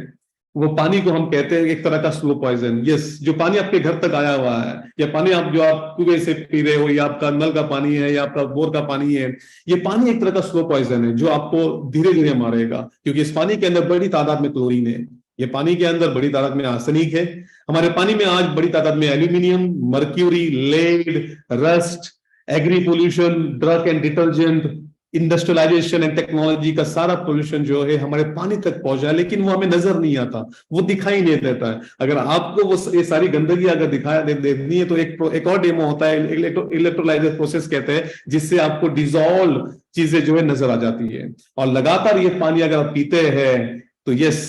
S1: वो पानी को हम कहते हैं एक तरह का स्लो पॉइजन। यस, जो पानी आपके घर तक आया हुआ है, या पानी आप जो आप कुएं से पी रहे हो, या आपका नल का पानी है, या आपका बोर का पानी है, ये पानी एक तरह का स्लो पॉइजन है जो आपको धीरे धीरे मारेगा। क्योंकि इस पानी के अंदर बड़ी तादाद में क्लोरीन है, ये पानी के अंदर बड़ी तादाद में आर्सेनिक है, हमारे पानी में आज बड़ी तादाद में aluminium, mercury, lead, rust, agri pollution, drug and detergent, industrialisation and technology का सारा पोल्यूशन जो है हमारे पानी तक पहुंचा है, लेकिन वो हमें नजर नहीं आता, वो दिखाई नहीं देता है। अगर आपको वो ये सारी गंदगी अगर देखनी है तो एक और डेमो होता है, इलेक्ट्रोलाइजर प्रोसेस कहते हैं, जिससे आपको डिजोल्व चीजें जो है नजर आ जाती है। और लगातार ये पानी अगर आप पीते हैं तो यस,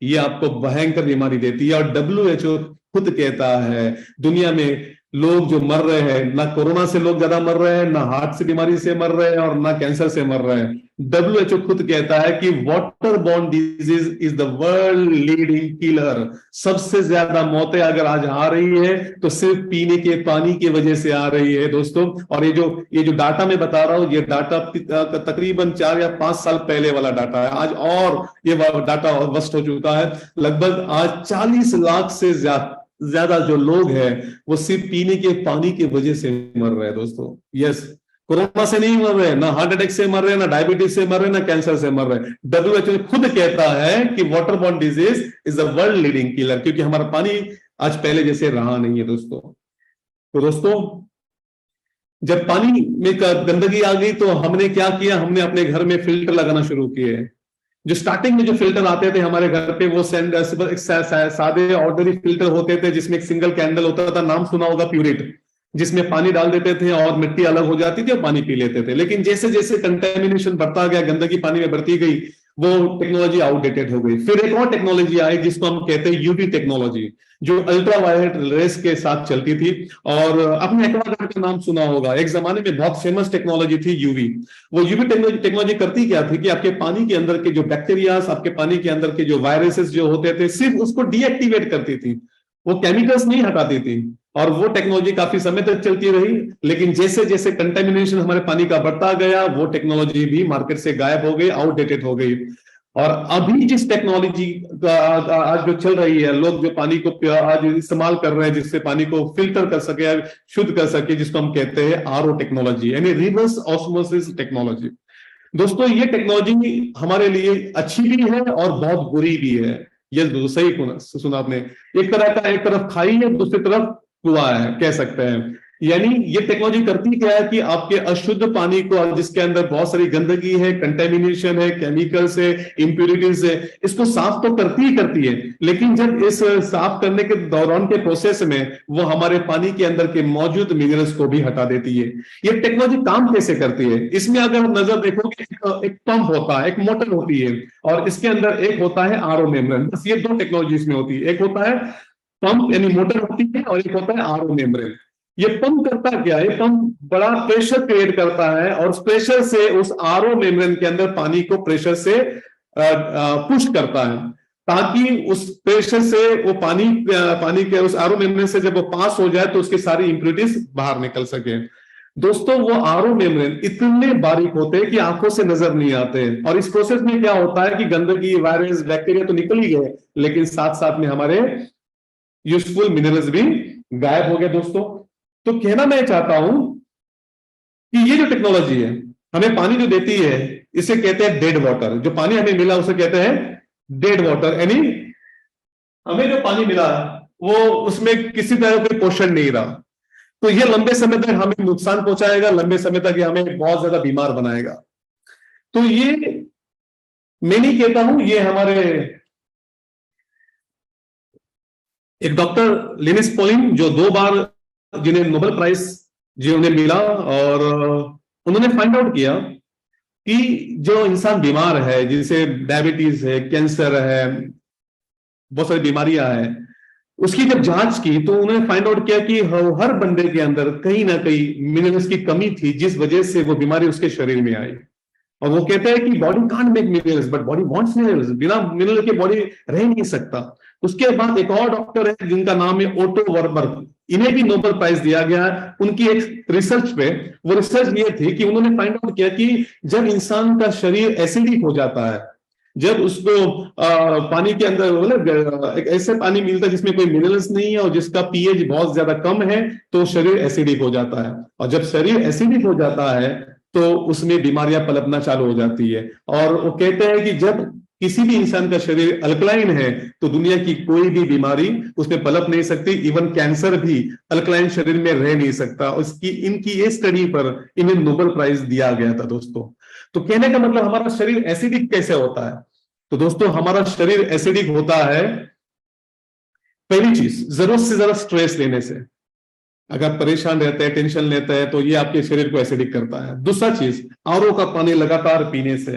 S1: ये आपको भयंकर बीमारी देती है। और WHO खुद कहता है दुनिया में लोग जो मर रहे हैं, ना कोरोना से लोग ज्यादा मर रहे हैं, ना हार्ट से बीमारी से मर रहे हैं, और ना कैंसर से मर रहे हैं। WHO खुद कहता है कि water borne disease is the world leading killer. सबसे ज्यादा मौतें अगर आज आ रही है तो सिर्फ पीने के पानी की वजह से आ रही है दोस्तों। और ये जो डाटा मैं बता रहा हूं, ये डाटा तकरीबन 4 या 5 साल पहले वाला डाटा है। आज और ये डाटा वस्ट हो चुका है। लगभग आज 40 लाख से ज्यादा जो लोग हैं वो सिर्फ पीने के पानी की वजह से मर रहे हैं दोस्तों। यस, कोरोना से नहीं मर रहे, ना हार्ट अटैक से मर रहे, ना डायबिटीज से मर रहे, ना कैंसर से मर रहे। WHO खुद कहता है कि water borne disease is the world leading killer, क्योंकि हमारा पानी आज पहले जैसे रहा नहीं है दोस्तों। तो दोस्तों, जब पानी में गंदगी आ गई तो हमने क्या किया, हमने अपने घर में फिल्टर लगाना शुरू किए। जो स्टार्टिंग में जो फिल्टर आते थे हमारे घर पे वो सादे ऑर्डनरी फिल्टर होते थे जिसमें एक सिंगल कैंडल होता था, नाम सुना होगा प्यूरिट, जिसमें पानी डाल देते थे और मिट्टी अलग हो जाती थी और पानी पी लेते थे। लेकिन जैसे जैसे कंटेमिनेशन बढ़ता गया, गंदगी पानी में बढ़ती गई, वो टेक्नोलॉजी आउटडेटेड हो गई। फिर एक और टेक्नोलॉजी आई जिसको हम कहते हैं यूवी टेक्नोलॉजी, जो अल्ट्रावायलेट रेस के साथ चलती थी। और आपने एक्वागार्ड का नाम सुना होगा, एक जमाने में बहुत फेमस टेक्नोलॉजी थी यूवी। वो यूवी टेक्नोलॉजी करती क्या थी कि आपके पानी के अंदर के जो बैक्टीरिया, आपके पानी के अंदर के जो वायरसेस जो होते थे, सिर्फ उसको डीएक्टिवेट करती थी, वो केमिकल्स नहीं हटाती थी। और वो टेक्नोलॉजी काफी समय तक चलती रही, लेकिन जैसे जैसे कंटेमिनेशन हमारे पानी का बढ़ता गया, वो टेक्नोलॉजी भी मार्केट से गायब हो गई, आउटडेटेड हो गई। और अभी जिस टेक्नोलॉजी का आज जो चल रही है, लोग जो पानी को आज इस्तेमाल कर रहे हैं जिससे पानी को फिल्टर कर सके, शुद्ध कर सके, जिसको हम कहते हैं आरओ टेक्नोलॉजी, यानी रिवर्स ऑस्मोसिस टेक्नोलॉजी। दोस्तों ये टेक्नोलॉजी हमारे लिए अच्छी भी है और बहुत बुरी भी है। ये सही सुना आपने, एक तरह का, एक तरफ खाई है, दूसरी तरफ कुआं है, कह सकते हैं। यानी ये टेक्नोलॉजी करती क्या है कि आपके अशुद्ध पानी को, जिसके अंदर बहुत सारी गंदगी है, कंटेमिनेशन है, केमिकल्स है, इंप्योरिटीज है, इसको साफ तो करती ही करती है, लेकिन जब इस साफ करने के दौरान के प्रोसेस में वो हमारे पानी के अंदर के मौजूद मिनरल्स को भी हटा देती है। ये टेक्नोलॉजी काम कैसे करती है, इसमें अगर नजर देखोगे, एक पंप होता है, एक मोटर होती है, और इसके अंदर एक होता है आरओ मेम्ब्रेन। बस ये दो टेक्नोलॉजी इसमें होती है, एक होता है पंप यानी मोटर होती है, और एक होता है आरओ मेम्ब्रेन। ये पंप करता क्या है, पंप बड़ा प्रेशर क्रिएट करता है, और उस प्रेशर से उस आरओ मेम्ब्रेन के अंदर पानी को प्रेशर से पुश करता है, ताकि उस प्रेशर से वो पानी के उस आरओ मेम्ब्रेन से जब वो पास हो जाए तो उसकी सारी इंप्योरिटीज बाहर निकल सके। दोस्तों वो आरओ मेम्ब्रेन इतने बारीक होते हैं कि आंखों से नजर नहीं आते, और इस प्रोसेस में क्या होता है कि गंदगी, वायरस, बैक्टीरिया तो निकल ही गए, लेकिन साथ साथ में हमारे यूजफुल मिनरल्स भी गायब हो गए। दोस्तों तो कहना मैं चाहता हूं कि ये जो टेक्नोलॉजी है हमें पानी जो देती है, इसे कहते हैं डेड वाटर। जो पानी हमें मिला उसे कहते हैं डेड वाटर, यानी हमें जो पानी मिला वो उसमें किसी तरह कोई पोषण नहीं रहा, तो ये लंबे समय तक हमें नुकसान पहुंचाएगा, लंबे समय तक ये हमें बहुत ज्यादा बीमार बनाएगा। तो ये मैं नहीं कहता हूं, ये हमारे एक डॉक्टर लिनिस पॉलिन, जो 2 बार जिन्हें नोबेल प्राइज जी उन्हें मिला, और उन्होंने फाइंड आउट किया कि जो इंसान बीमार है, जिसे डायबिटीज है, कैंसर है, बहुत सारी बीमारियां हैं, उसकी जब जांच की तो उन्होंने फाइंड आउट किया कि हर बंदे के अंदर कहीं ना कहीं मिनरल्स की कमी थी, जिस वजह से वो बीमारी उसके शरीर में आई। और वो कहते हैं कि body can't make minerals but body wants minerals, बिना मिनरल के बॉडी रह नहीं सकता। उसके बाद एक और डॉक्टर है जिनका नाम है ओटो वरबर्ग, इन्हें भी नोबेल प्राइज दिया गया है उनकी एक रिसर्च पे। वो रिसर्च ये थी कि उन्होंने फाइंड आउट किया कि जब इंसान का शरीर एसिडिक हो जाता है, जब उसको पानी के अंदर मतलब एक ऐसे पानी मिलता है जिसमें कोई मिनरल्स नहीं है और जिसका पीएच बहुत ज्यादा कम है, तो शरीर एसिडिक हो जाता है। और जब शरीर एसिडिक हो जाता है तो उसमें बीमारियां पनपना चालू हो जाती है। और वो कहते हैं कि जब किसी भी इंसान का शरीर अल्कलाइन है तो दुनिया की कोई भी बीमारी उसमें पनप नहीं सकती, इवन कैंसर भी अल्कलाइन शरीर में रह नहीं सकता। उसकी इनकी ये स्टडी पर इन्हें नोबेल प्राइज दिया गया था। दोस्तों तो कहने का मतलब हमारा शरीर एसिडिक कैसे होता है? तो दोस्तों हमारा शरीर एसिडिक होता है, पहली चीज जरूरत से ज्यादा स्ट्रेस लेने से। अगर परेशान रहते हैं, टेंशन लेते हैं, तो ये आपके शरीर को एसिडिक करता है। दूसरा चीज, आरओ का पानी लगातार पीने से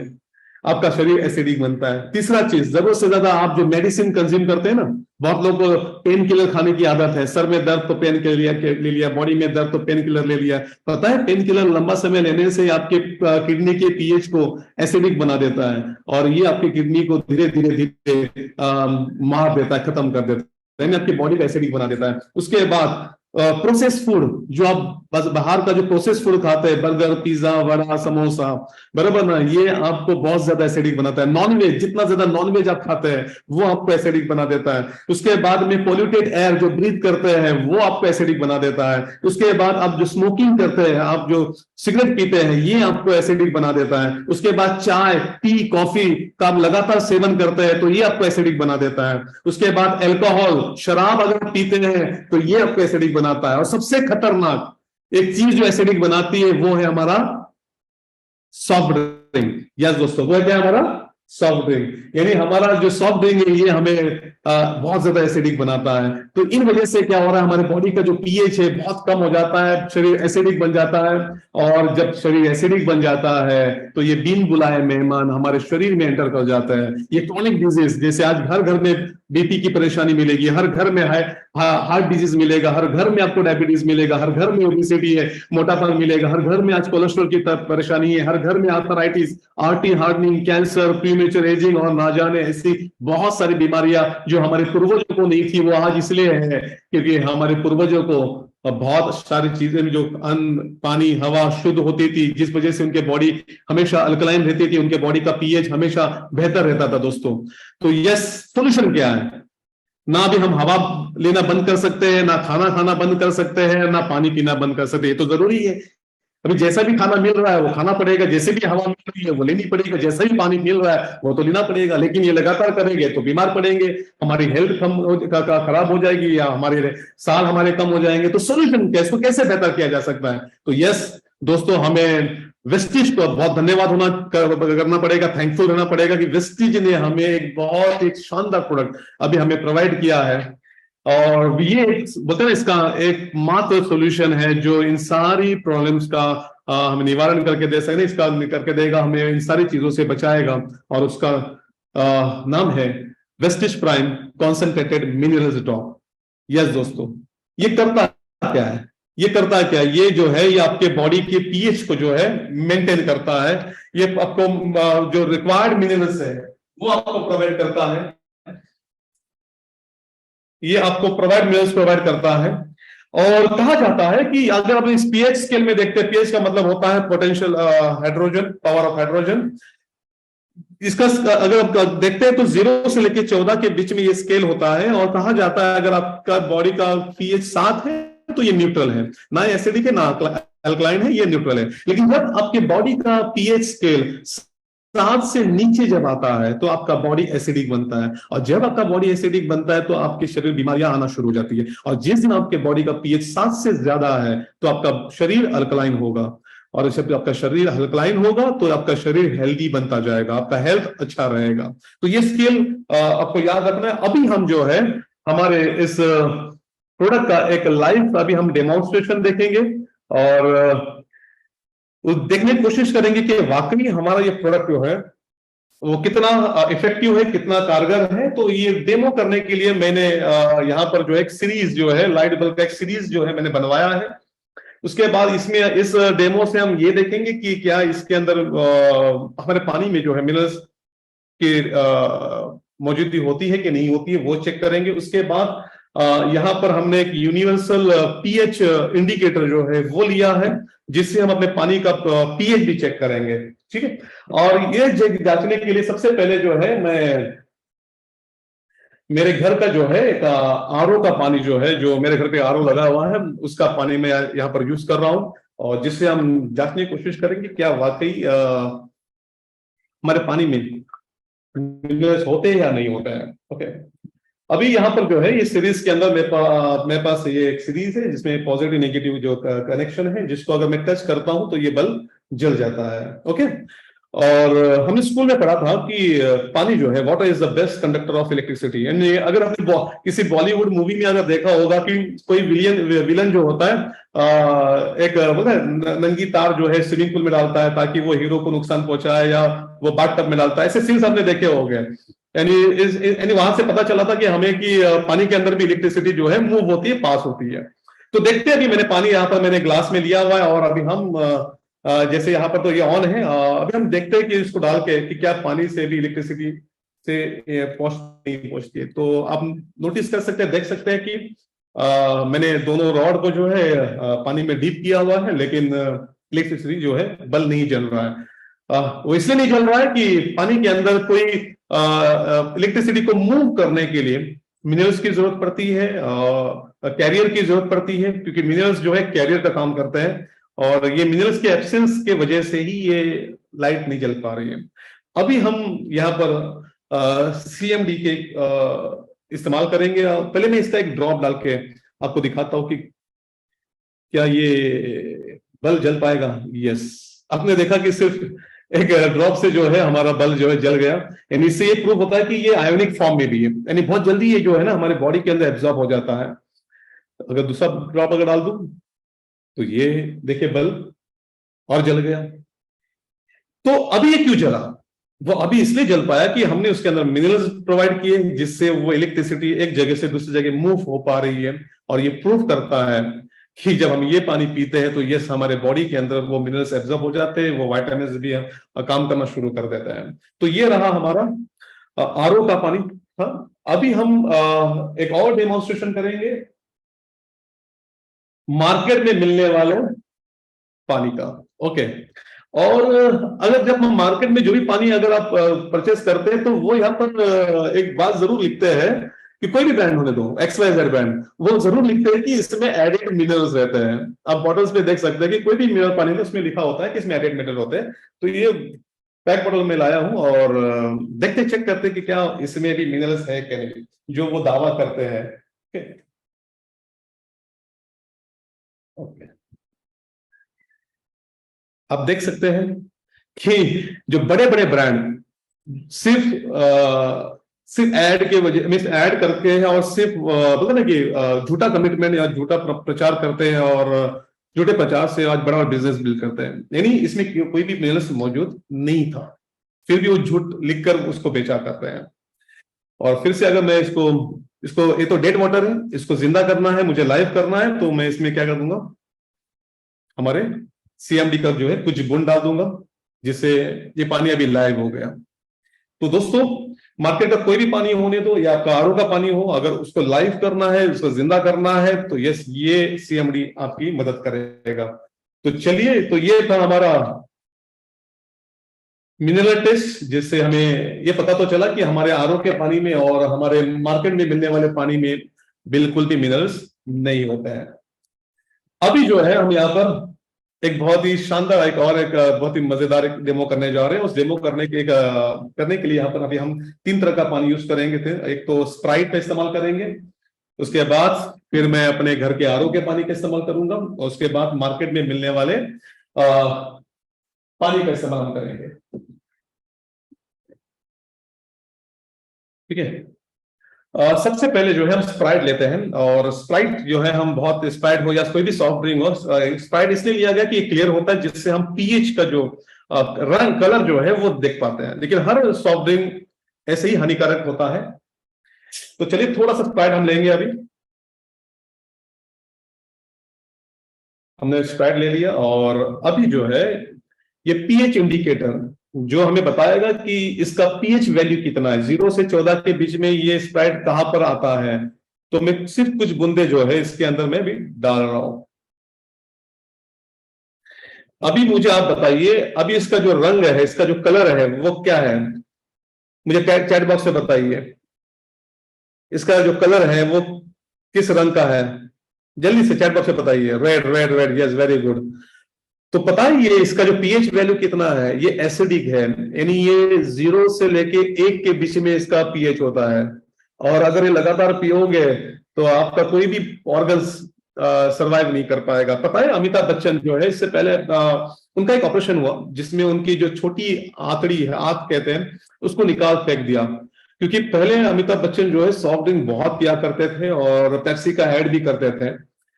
S1: आपका शरीर एसिडिक बनता है। तीसरा चीज, जरूरत से ज्यादा आप जो मेडिसिन कंज्यूम करते हैं ना, बहुत लोग को पेन किलर खाने की आदत है, सर में दर्द तो पेन किलर ले लिया, बॉडी में दर्द तो पेन किलर ले लिया। पता है पेन किलर लंबा समय लेने से आपके किडनी के पीएच को एसिडिक बना देता है, और ये आपकी किडनी को धीरे धीरे धीरे मार देता है, खत्म कर देता है, आपकी बॉडी को एसिडिक बना देता है। उसके बाद प्रोसेस फूड, जो आप बाहर का जो प्रोसेस फूड खाते हैं, बर्गर, पिज्जा, वड़ा, समोसा, बराबर ना, ये आपको बहुत ज्यादा एसिडिक बनाता है। नॉनवेज, जितना ज्यादा नॉनवेज आप खाते हैं वो आपको एसिडिक बना देता है। उसके बाद में पॉल्यूटेड एयर जो ब्रीथ करते हैं वो आपको एसिडिक बना देता है। उसके बाद आप जो स्मोकिंग करते हैं, आप जो सिगरेट पीते हैं, ये आपको एसिडिक बना देता है। उसके बाद चाय, टी, कॉफी का आप लगातार सेवन करते हैं तो ये आपको एसिडिक बना देता है। उसके बाद अल्कोहल, शराब अगर पीते हैं तो ये आपको एसिडिक बनाता है। और सबसे खतरनाक एक चीज जो एसिडिक बनाती है वो है हमारा सॉफ्ट ड्रिंक। यस दोस्तों, वो है क्या हमारा सॉफ्ट ड्रिंक। यानी हमारा जो सॉफ्ट ड्रिंक है ये हमें बहुत ज्यादा एसिडिक बनाता है। तो इन वजह से क्या हो रहा है, हमारे बॉडी का जो पीएच है बहुत कम हो जाता है, शरीर एसिडिक बन जाता है। और जब शरीर एसिडिक बन जाता है तो ये बिन बुलाए मेहमान हमारे शरीर में एंटर कर जाता है। ये क्रॉनिक डिजीज, जैसे आज हर घर में बीपी की परेशानी मिलेगी, हर घर में हार्ट डिजीज मिलेगा, हर घर में आपको डायबिटीज मिलेगा, हर घर में ओबेसिटी है, मोटापा मिलेगा, हर घर में आज कोलेस्ट्रॉल की परेशानी है, हर घर में arthritis, artery hardening, cancer, premature ageing और ना जाने ऐसी बहुत सारी बीमारियां जो हमारे पूर्वजों को नहीं थी, वो आज इसलिए है क्योंकि हमारे पूर्वजों को बहुत सारी चीजें जो अन्न, पानी, हवा शुद्ध होती थी, जिस वजह से उनके बॉडी हमेशा अल्कलाइन रहती थी, उनके बॉडी का पीएच हमेशा बेहतर रहता था दोस्तों। तो यस, सोल्यूशन क्या है? ना अभी हम हवा लेना बंद कर सकते हैं, ना खाना खाना बंद कर सकते हैं, ना पानी पीना बंद कर सकते हैं। ये तो जरूरी है। अभी जैसा भी खाना मिल रहा है वो खाना पड़ेगा, जैसे भी हवा मिल रही है वो लेनी पड़ेगा, जैसा भी पानी मिल रहा है वो तो लेना पड़ेगा। लेकिन ये लगातार करेंगे तो बीमार पड़ेंगे, हमारी हेल्थ खराब हो जाएगी, या हमारे साल हमारे कम हो जाएंगे। तो सोल्यूशन क्या, इसको कैसे बेहतर किया जा सकता है? तो यस दोस्तों, हमें वेस्टिज को बहुत धन्यवाद करना पड़ेगा, थैंकफुल रहना पड़ेगा कि वेस्टिज ने हमें एक शानदार प्रोडक्ट अभी हमें प्रोवाइड किया है। और ये बोलते हैं इसका एक मात्र सॉल्यूशन है जो इन सारी प्रॉब्लम्स का हमें निवारण करके दे सकते, इसका करके देगा, हमें इन सारी चीजों से बचाएगा। और उसका नाम है Vestige prime concentrated minerals drop. Yes दोस्तों, ये करता क्या है? ये करता है क्या? ये जो है ये आपके बॉडी के पीएच को जो है मेंटेन करता है। ये आपको जो रिक्वायर्ड मिनरल्स है वो आपको प्रोवाइड करता है। ये आपको मिनरल्स प्रोवाइड करता है। और कहा जाता है कि अगर आप इस पीएच स्केल में देखते हैं, पीएच का मतलब होता है potential hydrogen, power of hydrogen. इसका अगर आप देखते हैं तो 0 से लेकर 14 के बीच में ये स्केल होता है। और कहा जाता है अगर आपका बॉडी का पीएच 7 है तो ये न्यूट्रल है, ना एसिडिक है ना अल्कलाइन है, ये न्यूट्रल है। लेकिन जब आपके बॉडी का पीएच स्केल 7 से नीचे जब आता है तो आपका बॉडी एसिडिक बनता है। और जब आपका बॉडी एसिडिक बनता है तो आपके शरीर बीमारियां आना शुरू हो जाती है। और जिस दिन आपके बॉडी का पीएच 7 से ज्यादा है तो आपका शरीर अल्कलाइन होगा। और जब आपका शरीर अल्कलाइन होगा तो आपका शरीर हेल्दी बनता जाएगा, आपका हेल्थ अच्छा रहेगा। तो ये स्केल आपको याद रखना है। अभी हम जो है हमारे इस प्रोडक्ट का एक लाइव अभी हम डेमोन्स्ट्रेशन देखेंगे और देखने की कोशिश करेंगे कि वाकई हमारा ये प्रोडक्ट जो है वो कितना इफेक्टिव है, कितना कारगर है। तो ये डेमो करने के लिए मैंने यहाँ पर जो एक सीरीज जो है लाइट बल्ब का एक सीरीज जो है मैंने बनवाया है। उसके बाद इसमें इस डेमो से हम ये देखेंगे कि क्या इसके अंदर हमारे पानी में जो है मिनरल्स की मौजूदगी होती है कि नहीं होती है, वो चेक करेंगे। उसके बाद यहाँ पर हमने एक यूनिवर्सल पीएच इंडिकेटर जो है वो लिया है, जिससे हम अपने पानी का पीएच भी चेक करेंगे। ठीक है। और ये जांचने के लिए सबसे पहले जो है मैं मेरे घर का जो है एक आरओ का पानी जो है, जो मेरे घर पे आरओ लगा हुआ है, उसका पानी मैं यहाँ पर यूज कर रहा हूँ। और जिससे हम जांचने की कोशिश करेंगे क्या वाकई हमारे पानी में मिनरल्स होते हैं या नहीं होते हैं। ओके। अभी यहाँ पर जो है ये सीरीज के अंदर मेरे पास ये एक सीरीज है जिसमें पॉजिटिव नेगेटिव जो कनेक्शन है, जिसको अगर मैं टच करता हूं तो ये बल्ब जल जाता है। ओके। और हमने स्कूल में पढ़ा था कि पानी जो है water is the best conductor of electricity. यानी अगर आपने किसी बॉलीवुड मूवी में अगर देखा होगा कि कोई विलन जो होता है एक नंगी तार जो है स्विमिंग पूल में डालता है ताकि वो हीरो को नुकसान पहुंचाए, या वो बाथटब में डालता है, ऐसे सीन्स आपने देखे होंगे। यानी वहां से पता चला था कि हमें कि पानी के अंदर भी इलेक्ट्रिसिटी जो है मूव होती है, पास होती है। तो देखते हैं, अभी मैंने पानी यहाँ पर मैंने ग्लास में लिया हुआ है और अभी हम जैसे यहाँ पर तो ये ऑन है, अभी हम देखते हैं कि इसको डाल के कि क्या पानी से भी इलेक्ट्रिसिटी से पहुंचती है। तो आप नोटिस कर सकते हैं, देख सकते हैं कि मैंने दोनों रॉड को जो है पानी में डीप किया हुआ है, लेकिन इलेक्ट्रिसिटी जो है बल्ब नहीं जल रहा है। वो इसलिए नहीं जल रहा है कि पानी के अंदर कोई इलेक्ट्रिसिटी को मूव करने के लिए मिनरल्स की जरूरत पड़ती है, कैरियर की जरूरत पड़ती है, क्योंकि मिनरल्स जो है कैरियर का काम करते हैं। और ये मिनरल्स के एब्सेंस के वजह से ही ये लाइट नहीं जल पा रही है। अभी हम यहाँ पर CMD के इस्तेमाल करेंगे। पहले मैं इसका एक ड्रॉप डाल के आपको दिखाता हूं कि क्या ये बल्ब जल पाएगा। यस, आपने देखा कि सिर्फ एक ड्रॉप से जो है हमारा बल्ब जो है जल गया। यानी इससे ये प्रूव होता है कि ये आयोनिक फॉर्म में भी है, यानी बहुत जल्दी ये जो है ना हमारे बॉडी के अंदर एब्जॉर्ब हो जाता है। अगर दूसरा ड्रॉप अगर डाल दूं तो ये देखिए बल्ब और जल गया। तो अभी ये क्यों जला? वो अभी इसलिए जल पाया कि हमने उसके अंदर मिनरल्स प्रोवाइड किए, जिससे वो इलेक्ट्रिसिटी एक जगह से दूसरी जगह मूव हो पा रही है। और ये प्रूव करता है कि जब हम ये पानी पीते हैं तो यस, हमारे बॉडी के अंदर वो मिनरल्स एब्जॉर्ब हो जाते हैं, वो विटामिन्स भी काम करना शुरू कर देते हैं। तो ये रहा हमारा आरओ का पानी। हाँ, अभी हम एक और डेमोन्स्ट्रेशन करेंगे मार्केट में मिलने वाले पानी का। ओके, और अगर जब हम मार्केट में जो भी पानी अगर आप परचेस करते हैं, तो वो यहाँ पर एक बात जरूर लिखते हैं कि कोई भी ब्रांड होने दो, XYZ ब्रांड, वो जरूर लिखते हैं कि इसमें एडेड मिनरल्स रहते हैं। आप बॉटल्स पे देख सकते हैं कि कोई भी मिनरल पानी में उसमें लिखा होता है कि इसमें एडेड मिनरल होते हैं। तो ये पैक बॉटल में लाया हूं और देखते चेक करते हैं कि क्या इसमें भी मिनरल्स है क्या नहीं, जो वो दावा करते हैं। ओके, आप देख सकते हैं कि जो बड़े बड़े ब्रांड सिर्फ ऐड के वजह मीन ऐड करके हैं और सिर्फ बोलते ना कि झूठा कमिटमेंट या झूठा प्रचार करते हैं और झूठे प्रचार से आज बड़ा बिजनेस बिल्ड करते हैं, यानी इसमें कोई भी बिजनेस मौजूद नहीं था, फिर भी वो झूठ लिखकर उसको बेचा करते हैं। और फिर से अगर मैं इसको इसको ये तो डेड वाटर है, इसको जिंदा करना है, मुझे लाइव करना है, तो मैं इसमें क्या कर दूंगा, हमारे CMD का जो है कुछ गुण डाल दूंगा, जिससे ये पानी अभी लाइव हो गया। तो दोस्तों, मार्केट का कोई भी पानी होने दो या आपका RO का पानी हो, अगर उसको लाइव करना है, उसको जिंदा करना है, तो यस, ये CMD आपकी मदद करेगा। तो चलिए, तो ये था हमारा मिनरल टेस्ट, जिससे हमें ये पता तो चला कि हमारे RO के पानी में और हमारे मार्केट में मिलने वाले पानी में बिल्कुल भी मिनरल्स नहीं होते हैं। अभी जो है हम यहाँ पर एक बहुत ही शानदार एक बहुत ही मजेदार एक डेमो करने जा रहे हैं। उस डेमो करने के लिए यहाँ पर अभी हम 3 तरह का पानी यूज करेंगे थे। एक तो स्प्राइट का इस्तेमाल करेंगे, उसके बाद फिर मैं अपने घर के RO के पानी का इस्तेमाल करूंगा, और उसके बाद मार्केट में मिलने वाले पानी का इस्तेमाल हम करेंगे। ठीक है, सबसे पहले जो है हम स्प्राइट लेते हैं, और स्प्राइट जो है हम बहुत स्प्राइट हो या कोई भी सॉफ्ट ड्रिंक हो, स्प्राइट इसलिए लिया गया कि क्लियर होता है, जिससे हम पीएच का जो रंग कलर जो है वो देख पाते हैं। लेकिन हर सॉफ्ट ड्रिंक ऐसे ही हानिकारक होता है। तो चलिए थोड़ा सा स्प्राइट हम लेंगे। अभी हमने स्प्राइट ले लिया, और अभी जो है ये पीएच इंडिकेटर जो हमें बताएगा कि इसका पीएच वैल्यू कितना है, 0 से 14 के बीच में ये स्प्राइट कहां पर आता है। तो मैं सिर्फ कुछ बूंदे जो है इसके अंदर मैं भी डाल रहा हूं। अभी मुझे आप बताइए, अभी इसका जो रंग है, इसका जो कलर है वो क्या है, मुझे चैट बॉक्स में बताइए। इसका जो कलर है वो किस रंग का है, जल्दी से चैट बॉक्स में बताइए। Red red red, yes, very good. तो पता है ये इसका जो पीएच वैल्यू कितना है, ये एसिडिक है, यानी ये 0 से लेके 1 के बीच में इसका पीएच होता है। और अगर ये लगातार पियोगे तो आपका कोई भी ऑर्गन्स सरवाइव नहीं कर पाएगा। पता है अमिताभ बच्चन जो है, इससे पहले उनका एक ऑपरेशन हुआ जिसमें उनकी जो छोटी आंतड़ी है, आंत कहते हैं, उसको निकाल फेंक दिया। क्योंकि पहले अमिताभ बच्चन जो है सॉफ्ट ड्रिंक बहुत पिया करते थे और पेप्सी का ऐड भी करते थे।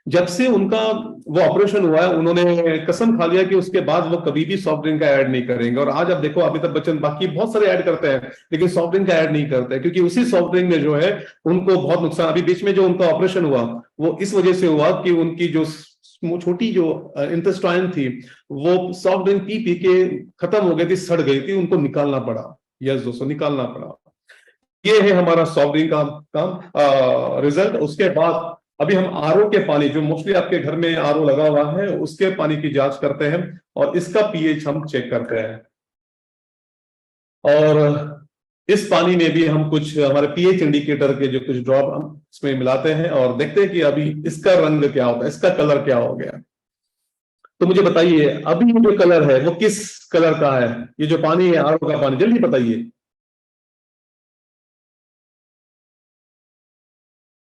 S1: जब से उनका वो ऑपरेशन हुआ है, उन्होंने कसम खा लिया कि उसके बाद वो कभी भी सॉफ्ट ड्रिंक का ऐड नहीं करेंगे। और आज आप देखो, अमिताभ बच्चन बाकी बहुत सारे ऐड करते हैं लेकिन सॉफ्ट ड्रिंक का ऐड नहीं करते, क्योंकि उसी सॉफ्ट ड्रिंक में जो है उनको बहुत नुकसान। अभी बीच में जो उनका ऑपरेशन हुआ वो इस वजह से हुआ कि उनकी जो छोटी जो इंटेस्टाइन थी वो सॉफ्ट ड्रिंक पी पी के खत्म हो गई थी, सड़ गई थी, उनको निकालना पड़ा। यस दोस्तों, निकालना पड़ा। ये है हमारा सॉफ्ट ड्रिंक का काम रिजल्ट। उसके बाद अभी हम RO के पानी, जो मोस्टली आपके घर में RO लगा हुआ है, उसके पानी की जांच करते हैं और इसका पीएच हम चेक करते हैं। और इस पानी में भी हम कुछ हमारे पीएच इंडिकेटर के जो कुछ ड्रॉप हम इसमें मिलाते हैं और देखते हैं कि अभी इसका रंग क्या होता है, इसका कलर क्या हो गया। तो मुझे बताइए, अभी जो कलर है वो किस कलर का है, ये जो पानी है RO का पानी, जल्दी बताइए।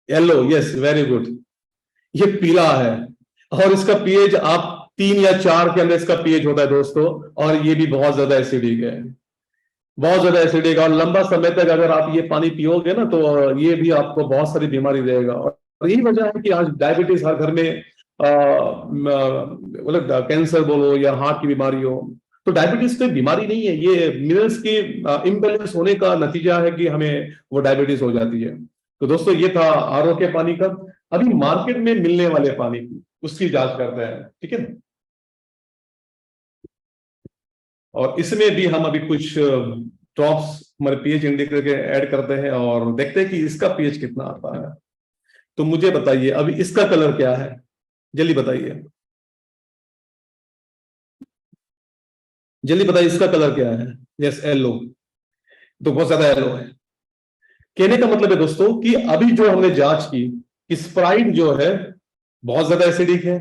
S1: Yellow, yes, very good. ये पीला है, और इसका पीएच आप 3 या 4 के अंदर इसका पीएच होता है दोस्तों। और ये भी बहुत ज्यादा एसिडिक है, बहुत ज्यादा एसिडिक। और लंबा समय तक अगर आप ये पानी पियोगे ना, तो ये भी आपको बहुत सारी बीमारी देगा। और यही वजह है कि आज डायबिटीज हर घर में, मतलब कैंसर बोलो या हार्ट की बीमारी हो, तो डायबिटीज कोई बीमारी नहीं है, ये मिनरल्स की इम्बैलेंस होने का नतीजा है कि हमें वो डायबिटीज हो जाती है। तो दोस्तों, ये था RO के पानी का। अभी मार्केट में मिलने वाले पानी की उसकी जांच करते हैं, ठीक है। और इसमें भी हम अभी कुछ ड्रॉप्स हमारे पीएच इंडिकेटर के ऐड करते हैं और देखते हैं कि इसका पीएच कितना आता है। तो मुझे बताइए, अभी इसका कलर क्या है, जल्दी बताइए, जल्दी बताइए, इसका कलर क्या है? Yes, yellow. तो बहुत ज्यादा येलो है। कहने का मतलब है दोस्तों कि अभी जो हमने जांच की कि स्प्राइट जो है बहुत ज्यादा एसिडिक है,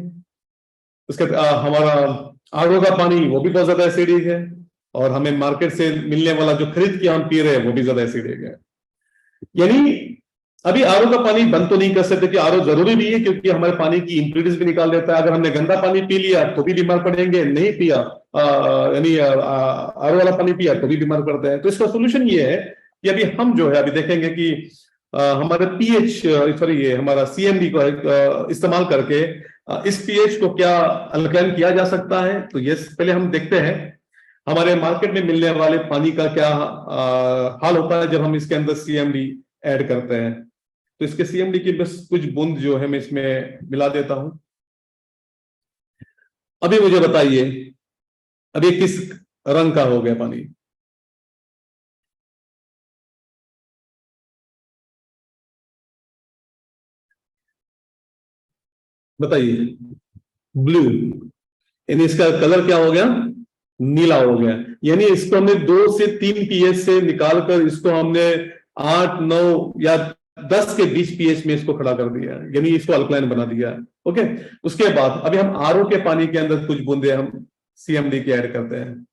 S1: उसके हमारा आरओ का पानी वो भी बहुत ज्यादा एसिडिक है, और हमें मार्केट से मिलने वाला जो खरीद के हम पी रहे हैं वो भी ज्यादा एसिडिक है। यानी अभी आरओ का पानी बंद तो नहीं कर सकते कि आरओ जरूरी भी है, क्योंकि हमारे पानी की इंप्यूरिटीज भी निकाल देता है। अगर हमने गंदा पानी पी लिया तो भी बीमार पड़ेंगे, नहीं पिया यानी आरओ वाला पानी पिया तो भी बीमार पड़ते हैं। तो इसका सोल्यूशन ये है कि अभी हम जो है अभी देखेंगे कि हमारे पीएच सॉरी ये हमारा सीएमडी को इस्तेमाल करके इस पीएच को क्या अल्कलाइन किया जा सकता है। तो ये पहले हम देखते हैं हमारे मार्केट में मिलने वाले पानी का क्या हाल होता है जब हम इसके अंदर सीएमडी ऐड करते हैं। तो इसके सीएमडी की बस कुछ बूंद जो है मैं इसमें मिला देता हूं। अभी मुझे बताइए, अभी किस रंग का हो गया पानी? बताइए। ब्लू, यानी इसका कलर क्या हो गया? नीला हो गया। यानी इसको हमने 2 से 3 पीएच से निकालकर इसको हमने 8, 9 या 10 के बीच पीएच में इसको खड़ा कर दिया, यानी इसको अल्कलाइन बना दिया। ओके, उसके बाद अभी हम आरओ के पानी के अंदर कुछ बूंदे हम सीएमडी की ऐड करते हैं।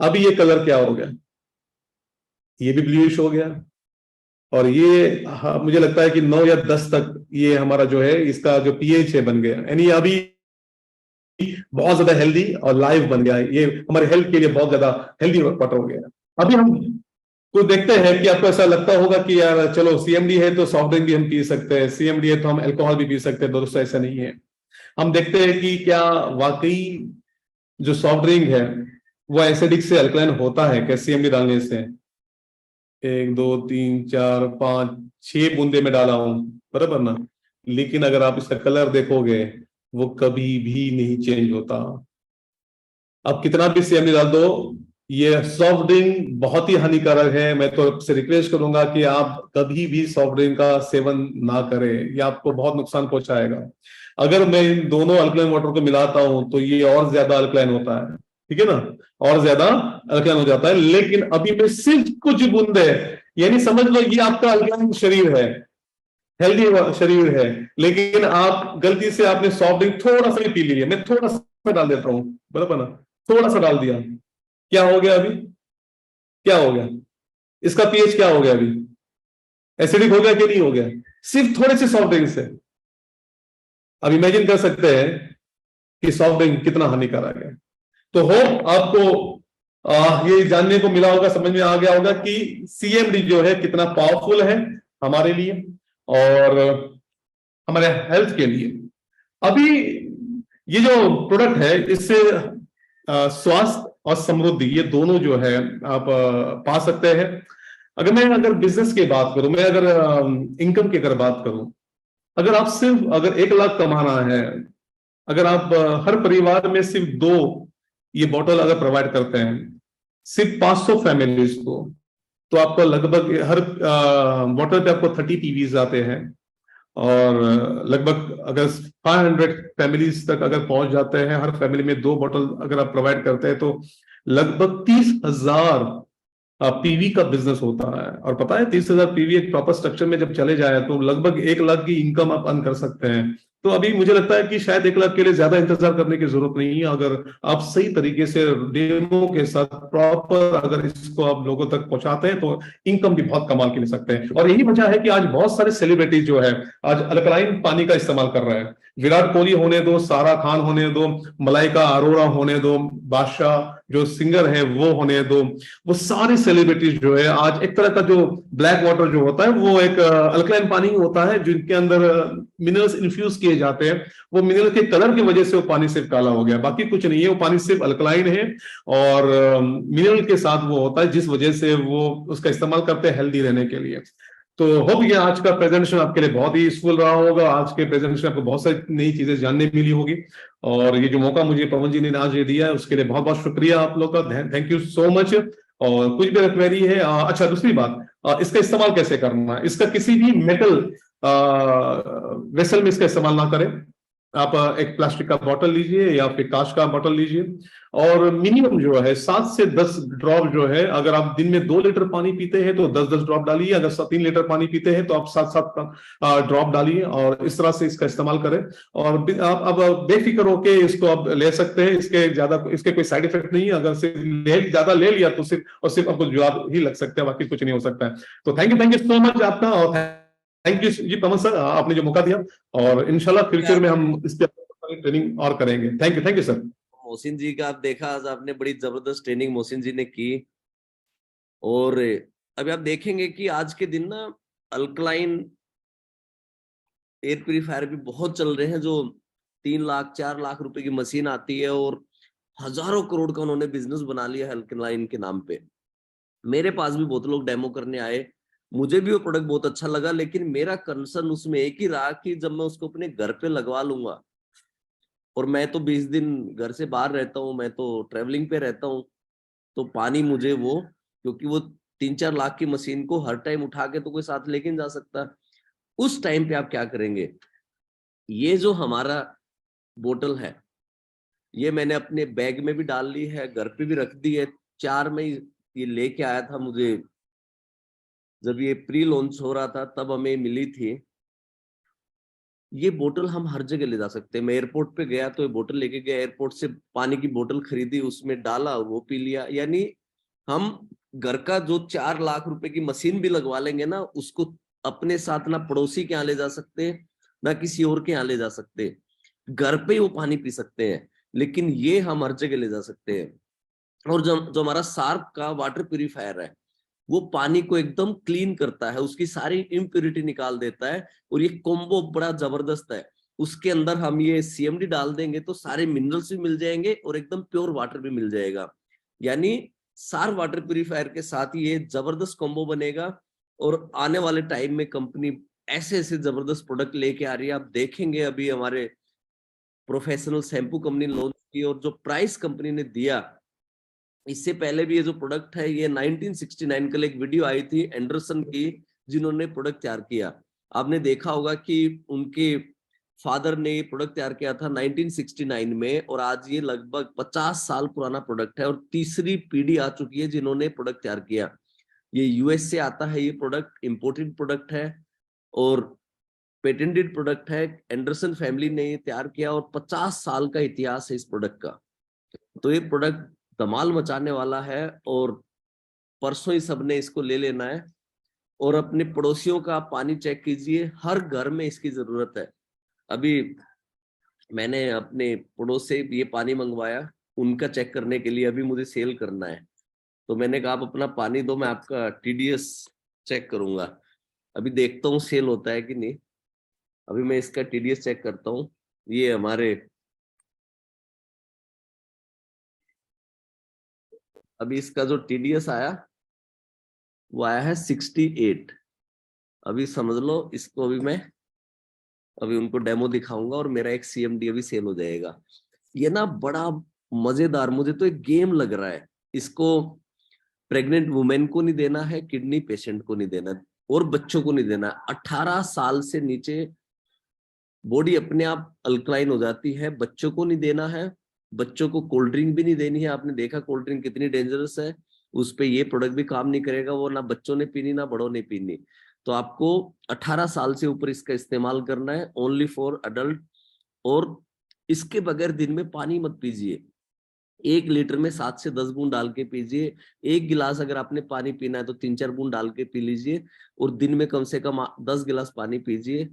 S1: अभी ये कलर क्या हो गया? ये भी ब्लूइश हो गया, और ये मुझे लगता है कि 9 या 10 तक ये हमारा जो है इसका जो पीएच है बन गया, यानी अभी बहुत ज्यादा हेल्दी और लाइव बन गया है। ये हमारे हेल्थ के लिए बहुत ज्यादा हेल्दी वाटर हो गया। अभी हम तो देखते हैं कि आपको ऐसा लगता होगा कि यार चलो सीएमडी है तो सॉफ्ट ड्रिंक भी हम पी सकते हैं, सीएमडी है तो हम अल्कोहल भी पी सकते हैं। दोस्तों ऐसा नहीं है। हम देखते हैं कि क्या वाकई जो सॉफ्ट ड्रिंक है वो एसिडिक से अल्कलाइन होता है क्या सीएमडी डालने से? 1, 2, 3, 4, 5, 6 बूंदे में डाला हूं, बराबर ना? लेकिन अगर आप इसका कलर देखोगे वो कभी भी नहीं चेंज होता। आप कितना भी सीएमडी डाल दो, ये सॉफ्ट ड्रिंक बहुत ही हानिकारक है। मैं तो आपसे रिक्वेस्ट करूंगा कि आप कभी भी सॉफ्ट ड्रिंक का सेवन ना करें, ये आपको बहुत नुकसान पहुंचाएगा। अगर मैं इन दोनों अल्कलाइन वाटर को मिलाता हूं तो ये और ज्यादा अल्कलाइन होता है, ठीक है ना, और ज्यादा अल्कलाइन हो जाता है। लेकिन अभी मैं सिर्फ कुछ बूंदे, यानी समझ लो ये आपका अल्कलाइन शरीर है, हेल्दी शरीर है, लेकिन आप गलती से आपने सॉफ्ट ड्रिंक थोड़ा सा ही पी लिया। मैं थोड़ा सा डाल देता हूं, बराबर ना, थोड़ा सा डाल दिया, क्या हो गया? अभी क्या हो गया? इसका पीएच क्या हो गया? अभी एसिडिक हो गया कि नहीं हो गया? सिर्फ थोड़े से सॉफ्ट ड्रिंक से। अब इमेजिन कर सकते हैं कि सॉफ्ट ड्रिंक कितना हानिकारक है। तो होप आपको ये जानने को मिला होगा, समझ में आ गया होगा कि सीएमडी जो है कितना पावरफुल है हमारे लिए और हमारे हेल्थ के लिए। अभी ये जो प्रोडक्ट है इससे स्वास्थ्य और समृद्धि ये दोनों जो है आप पा सकते हैं। अगर बिजनेस की बात करूं, मैं अगर इनकम की अगर बात करूं, अगर आप सिर्फ अगर 1 लाख कमाना है, अगर आप हर परिवार में सिर्फ 2 ये बॉटल अगर प्रोवाइड करते हैं सिर्फ 500 फैमिलीज को, तो आपको लगभग हर बॉटल पे आपको 30 पीवीज आते हैं, और लगभग अगर 500 फैमिलीज तक अगर पहुंच जाते हैं, हर फैमिली में 2 बॉटल अगर आप प्रोवाइड करते हैं, तो लगभग 30,000 पीवी का बिजनेस होता है। और पता है 30,000 पीवी एक प्रॉपर स्ट्रक्चर में जब चले जाए तो लगभग 1 लाख की इनकम आप अर्न कर सकते हैं। तो अभी मुझे लगता है कि शायद 1 लाख के लिए ज्यादा इंतजार करने की जरूरत नहीं है। अगर आप सही तरीके से डेमो के साथ प्रॉपर अगर इसको आप लोगों तक पहुंचाते हैं तो इनकम भी बहुत कमाल की ले सकते हैं। और यही वजह है कि आज बहुत सारे सेलिब्रिटीज जो है आज अल्कलाइन पानी का इस्तेमाल कर रहे हैं। विराट कोहली होने दो, सारा खान होने दो, मलाइका अरोड़ा होने दो, बादशाह जो सिंगर है वो होने दो, वो सारे सेलिब्रिटीज जो है आज एक तरह का जो ब्लैक वाटर जो होता है वो एक अल्कलाइन पानी होता है जिनके अंदर मिनरल्स इन्फ्यूज किए जाते हैं। वो मिनरल के कलर की वजह से वो पानी सिर्फ काला हो गया, बाकी कुछ नहीं है। वो पानी सिर्फ अल्कलाइन है और मिनरल के साथ वो होता है, जिस वजह से वो उसका इस्तेमाल करते हैं हेल्दी रहने के लिए। तो होप ये आज का प्रेजेंटेशन आपके लिए बहुत ही यूजफुल रहा होगा। आज के प्रेजेंटेशन आपको बहुत सारी नई चीजें जानने मिली होगी, और ये जो मौका मुझे पवन जी ने आज ये दिया है उसके लिए बहुत बहुत शुक्रिया आप लोग का। Thank you so much. और कुछ भी क्वेरी है। अच्छा, दूसरी बात, इसका इस्तेमाल कैसे करना है? इसका किसी भी मेटल वेसल में इसका इस्तेमाल ना करें। आप एक प्लास्टिक का बोतल लीजिए या फिर कांच का बोतल लीजिए, और मिनिमम जो है 7 से 10 ड्रॉप जो है, अगर आप दिन में 2 लीटर पानी पीते हैं तो 10-10 ड्रॉप डालिए, अगर 3 लीटर पानी पीते हैं तो आप 7-7 ड्रॉप डालिए, और इस तरह से इसका इस्तेमाल करें। और आप अब बेफिक्र होके इसको आप ले सकते हैं, इसके कोई साइड इफेक्ट नहीं है। अगर सिर्फ ज्यादा ले लिया तो सिर्फ आपको ज्वार ही लग सकता है, बाकी कुछ नहीं हो सकता है। तो थैंक यू सो मच आपका, और thank you ji Pawan sir, आपने जो मौका दिया, और इंशाल्लाह फ्यूचर में हम इस पर ट्रेनिंग और करेंगे। Thank you sir.
S3: Mohsin ji का आप देखा, आज आपने बड़ी जबरदस्त ट्रेनिंग मोहसिन जी ने की। और अभी आप देखेंगे कि आज के दिन ना अल्कलाइन एयर प्यूरिफायर भी बहुत चल रहे हैं, जो 3 लाख 4 लाख रुपए की मशीन आती है और हजारों करोड़ का उन्होंने बिजनेस बना लिया है अल्कलाइन के नाम पे। मेरे पास भी बहुत लोग डेमो करने आए, मुझे भी वो प्रोडक्ट बहुत अच्छा लगा, लेकिन मेरा कंसर्न उसमें एक ही रहा कि जब मैं उसको अपने घर पे लगवा लूंगा, और मैं तो 20 दिन घर से बाहर रहता हूँ, मैं तो ट्रेवलिंग पे रहता हूँ, तो पानी मुझे वो, क्योंकि वो 3-4 लाख की मशीन को हर टाइम उठा के तो कोई साथ लेके नहीं जा सकता। उस टाइम पे आप क्या करेंगे? ये जो हमारा बोतल है, ये मैंने अपने बैग में भी डाल ली है, घर पे भी रख दी है। 4 में ये लेके आया था मुझे, जब ये प्री लॉन्च हो रहा था तब हमें मिली थी। ये बोतल हम हर जगह ले जा सकते हैं। मैं एयरपोर्ट पे गया तो ये बोतल लेके गया, एयरपोर्ट से पानी की बोतल खरीदी, उसमें डाला, वो पी लिया। यानी हम घर का जो 4 लाख रुपए की मशीन भी लगवा लेंगे ना, उसको अपने साथ ना पड़ोसी के यहाँ ले जा सकते, ना किसी और के यहाँ ले जा सकते, घर पे ही वो पानी पी सकते हैं। लेकिन ये हम हर जगह ले जा सकते हैं। और जो जो हमारा सार्क का वाटर प्यूरिफायर है, वो पानी को एकदम क्लीन करता है, उसकी सारी इम्प्योरिटी निकाल देता है। और ये कॉम्बो बड़ा जबरदस्त है। उसके अंदर हम ये सीएमडी डाल देंगे तो सारे मिनरल्स भी मिल जाएंगे और एकदम प्योर वाटर भी मिल जाएगा। यानी सार वाटर प्यूरिफायर के साथ ये जबरदस्त कॉम्बो बनेगा। और आने वाले टाइम में कंपनी ऐसे ऐसे जबरदस्त प्रोडक्ट लेके आ रही है। आप देखेंगे अभी हमारे प्रोफेशनल शैम्पू कंपनी लॉन्च की, और जो प्राइस कंपनी ने दिया, इससे पहले भी ये जो प्रोडक्ट है, ये 1969 कल एक वीडियो आई थी एंडरसन की, जिन्होंने प्रोडक्ट तैयार किया। आपने देखा होगा कि उनके फादर ने ये प्रोडक्ट तैयार किया था 1969 में, और आज ये लगभग 50 साल पुराना प्रोडक्ट है, और तीसरी पीढ़ी आ चुकी है जिन्होंने प्रोडक्ट तैयार किया। ये यूएस से आता है, ये प्रोडक्ट इंपोर्टेड प्रोडक्ट है और पेटेंटेड प्रोडक्ट है। एंडरसन फैमिली ने ये तैयार किया और 50 साल का इतिहास है इस प्रोडक्ट का। तो ये प्रोडक्ट धमाल मचाने वाला है, और परसों ही सबने इसको ले लेना है। और अपने पड़ोसियों का पानी चेक कीजिए, हर घर में इसकी जरूरत है। अभी मैंने अपने पड़ोस से ये पानी मंगवाया उनका चेक करने के लिए, अभी मुझे सेल करना है, तो मैंने कहा आप अपना पानी दो, मैं आपका टीडीएस चेक करूंगा। अभी देखता हूँ सेल होता है कि नहीं। अभी मैं इसका टीडीएस चेक करता हूँ। ये हमारे अभी इसका जो टीडीएस आया वो आया है 68। अभी समझ लो इसको, अभी उनको डेमो दिखाऊंगा और मेरा एक सीएमडी अभी सेल हो जाएगा। ये ना बड़ा मजेदार, मुझे तो एक गेम लग रहा है। इसको प्रेग्नेंट वुमेन को नहीं देना है, किडनी पेशेंट को नहीं देना, और बच्चों को नहीं देना। 18 साल से नीचे बॉडी अपने आप अल्कलाइन हो जाती है, बच्चों को नहीं देना है। बच्चों को कोल्ड ड्रिंक भी नहीं देनी है। आपने देखा कोल्ड ड्रिंक कितनी डेंजरस है, उस पे ये प्रोडक्ट भी काम नहीं करेगा। वो ना बच्चों ने पीनी ना बड़ों ने पीनी। तो आपको 18 साल से ऊपर इसका इस्तेमाल करना है, ओनली फॉर अडल्ट। और इसके बगैर दिन में पानी मत पीजिए। 1 लीटर में 7 से 10 बूंद डाल के पीजिए। 1 गिलास अगर आपने पानी पीना है तो 3-4 बूंद डाल के पी लीजिए, और दिन में कम से कम 10 गिलास पानी पीजिए।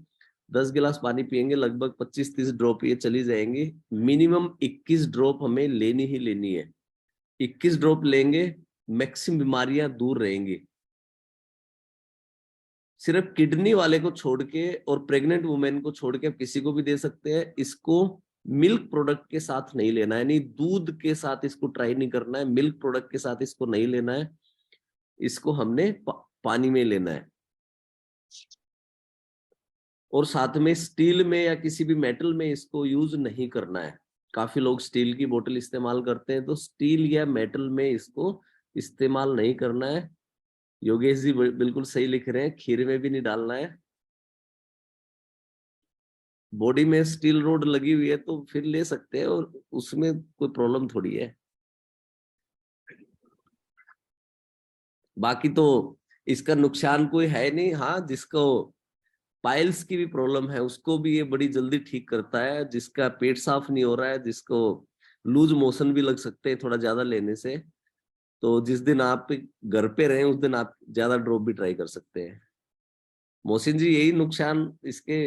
S3: 10 गिलास पानी पियेंगे, लगभग 25-30 ड्रॉप ये चली जाएंगी। मिनिमम 21 ड्रॉप हमें लेनी ही लेनी है। 21 ड्रॉप लेंगे, मैक्सिमम बीमारियां दूर रहेंगी। सिर्फ किडनी वाले को छोड़ के और प्रेग्नेंट वुमेन को छोड़ के आप किसी को भी दे सकते हैं। इसको मिल्क प्रोडक्ट के साथ नहीं लेना है, यानी दूध के साथ इसको ट्राई नहीं करना है, मिल्क प्रोडक्ट के साथ इसको नहीं लेना है। इसको हमने पानी में लेना है। और साथ में स्टील में या किसी भी मेटल में इसको यूज नहीं करना है। काफी लोग स्टील की बोतल इस्तेमाल करते हैं, तो स्टील या मेटल में इसको इस्तेमाल नहीं करना है। योगेश जी बिल्कुल सही लिख रहे हैं, खीर में भी नहीं डालना है। बॉडी में स्टील रोड लगी हुई है तो फिर ले सकते हैं, और उसमें कोई प्रॉब्लम थोड़ी है। बाकी तो इसका नुकसान कोई है नहीं। हाँ, जिसको पाइल्स की भी प्रॉब्लम है उसको भी ये बड़ी जल्दी ठीक करता है। जिसका पेट साफ नहीं हो रहा है, जिसको लूज मोशन भी लग सकते हैं थोड़ा ज्यादा लेने से, तो जिस दिन आप घर पे रहे उस दिन आप ज्यादा ड्रॉप भी ट्राई कर सकते हैं। मोहसिन जी, यही नुकसान इसके,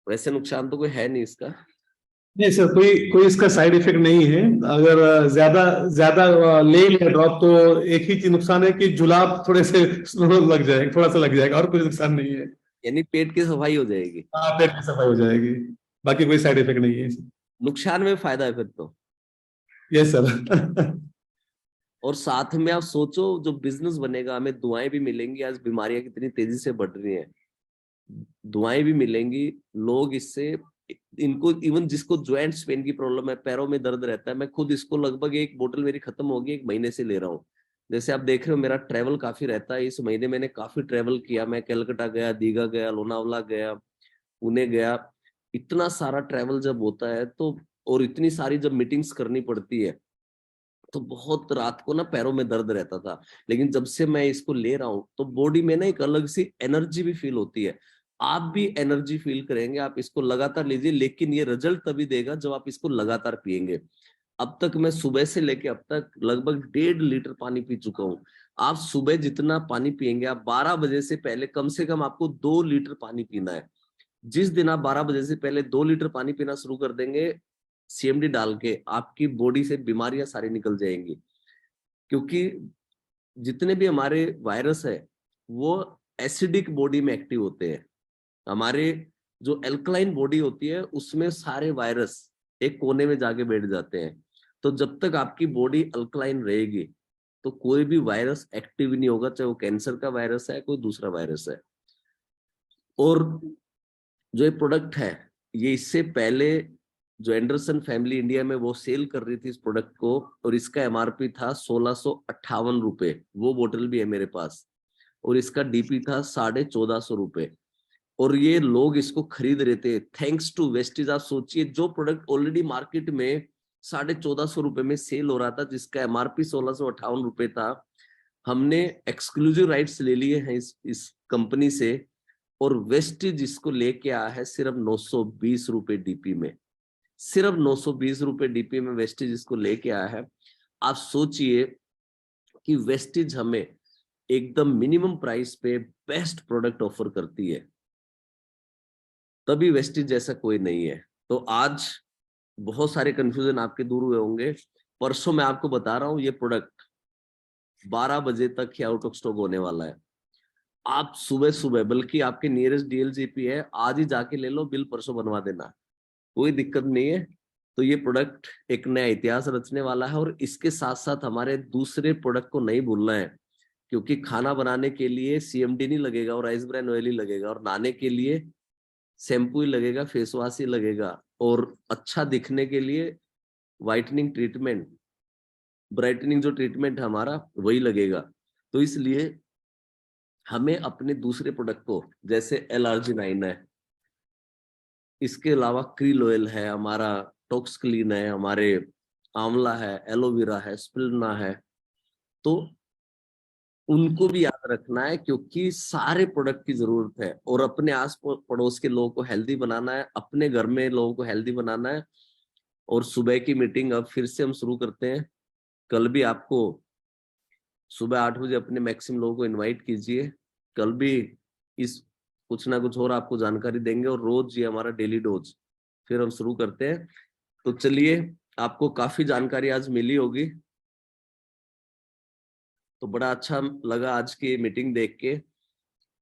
S3: वैसे नुकसान तो कोई है नहीं इसका।
S1: नहीं सर, कोई कोई इसका साइड इफेक्ट नहीं है। अगर ज्यादा ज्यादा ले लिया ड्रॉप तो एक ही चीज नुकसान है कि जुलाब थोड़े से लग जाएगा, थोड़ा सा लग जाएगा, और कोई नुकसान नहीं है।
S3: यानी पेट की सफाई हो जाएगी।
S1: हाँ, पेट की सफाई हो जाएगी, बाकी कोई साइड इफेक्ट नहीं है।
S3: नुकसान में फायदा है फिर तो।
S1: Yes sir.
S3: और साथ में आप सोचो, जो बिजनेस बनेगा, हमें दुआएं भी मिलेंगी। आज बीमारियां कितनी तेजी से बढ़ रही हैं, दुआएं भी मिलेंगी। लोग इससे, इनको इवन जिसको ज्वाइंट पेन की प्रॉब्लम है, पैरों में दर्द रहता है, मैं खुद इसको लगभग एक बोतल मेरी खत्म होगी, 1 महीने से ले रहा हूँ। जैसे आप देख रहे हो मेरा ट्रैवल काफी रहता है, इस महीने मैंने काफी ट्रैवल किया। मैं कलकत्ता गया, दीघा गया, लोनावला गया, पुणे गया। इतना सारा ट्रैवल जब होता है तो, और इतनी सारी जब मीटिंग्स करनी पड़ती है, तो बहुत रात को ना पैरों में दर्द रहता था। लेकिन जब से मैं इसको ले रहा हूं तो बॉडी में ना एक अलग सी एनर्जी भी फील होती है। आप भी एनर्जी फील करेंगे, आप इसको लगातार लीजिए। लेकिन ये रिजल्ट तभी देगा जब आप इसको लगातार पिएंगे। अब तक मैं सुबह से लेके अब तक लगभग 1.5 लीटर पानी पी चुका हूँ। आप सुबह जितना पानी पिएंगे, आप 12 बजे से पहले कम से कम आपको 2 लीटर पानी पीना है। जिस दिन आप 12 बजे से पहले 2 लीटर पानी पीना शुरू कर देंगे सीएमडी डाल के, आपकी बॉडी से बीमारियां सारी निकल जाएंगी। क्योंकि जितने भी हमारे वायरस है वो एसिडिक बॉडी में एक्टिव होते हैं। हमारे जो एल्कलाइन बॉडी होती है उसमें सारे वायरस एक कोने में जाके बैठ जाते हैं। तो जब तक आपकी बॉडी अल्कलाइन रहेगी तो कोई भी वायरस एक्टिव नहीं होगा, चाहे वो कैंसर का वायरस है, कोई दूसरा वायरस है। और जो ये प्रोडक्ट है, ये इससे पहले जो एंडरसन फैमिली इंडिया में वो सेल कर रही थी इस प्रोडक्ट को, और इसका एमआरपी था 1658 रुपए। वो बोतल भी है मेरे पास, और इसका डीपी था 1450 रुपए। और ये लोग इसको खरीद रहे थे थैंक्स टू वेस्टीज। आप सोचिए, जो प्रोडक्ट ऑलरेडी मार्केट में 1450 रुपए में सेल हो रहा था, जिसका एमआरपी 1658 रुपए था, हमने एक्सक्लूसिव राइट्स ले लिए हैं इस कंपनी से। और वेस्टीज इसको लेके आया है सिर्फ 920 रुपए डीपी में। सिर्फ 920 रुपए डीपी में वेस्टीज इसको लेके आया है। आप सोचिए कि वेस्टीज हमें एकदम मिनिमम प्राइस पे बेस्ट प्रोडक्ट ऑफर करती है, तभी वेस्टीज जैसा कोई नहीं है। तो आज बहुत सारे कंफ्यूजन आपके दूर हुए होंगे। परसों मैं आपको बता रहा हूं ये प्रोडक्ट 12 बजे तक ही आउट ऑफ स्टॉक होने वाला है। आप सुबह सुबह, बल्कि आपके नियरेस्ट डीएलजीपी है, आज ही जाके ले लो, बिल परसों बनवा देना, कोई दिक्कत नहीं है। तो ये प्रोडक्ट एक नया इतिहास रचने वाला है। और इसके साथ साथ हमारे दूसरे प्रोडक्ट को नहीं भूलना है, क्योंकि खाना बनाने के लिए सीएमडी नहीं लगेगा और राइस ब्रान ऑयल ही लगेगा, और नहाने के लिए शैम्पू ही लगेगा, फेस वॉश ही लगेगा, और अच्छा दिखने के लिए व्हाइटनिंग ट्रीटमेंट, ब्राइटनिंग जो ट्रीटमेंट है हमारा, वही लगेगा। तो इसलिए हमें अपने दूसरे प्रोडक्ट को, जैसे LRG9 है, इसके अलावा क्रील ऑयल है हमारा, टॉक्स क्लीन है हमारे, आंवला है, एलोवेरा है, स्पिलना है, तो उनको भी याद रखना है, क्योंकि सारे प्रोडक्ट की जरूरत है। और अपने आस पड़ोस के लोगों को हेल्दी बनाना है, अपने घर में लोगों को हेल्दी बनाना है। और सुबह की मीटिंग अब फिर से हम शुरू करते हैं। कल भी आपको सुबह 8 बजे अपने मैक्सिमम लोगों को इनवाइट कीजिए। कल भी इस कुछ ना कुछ और आपको जानकारी देंगे, और रोज ये हमारा डेली डोज फिर हम शुरू करते हैं। तो चलिए, आपको काफी जानकारी आज मिली होगी, तो बड़ा अच्छा लगा आज की मीटिंग देख के।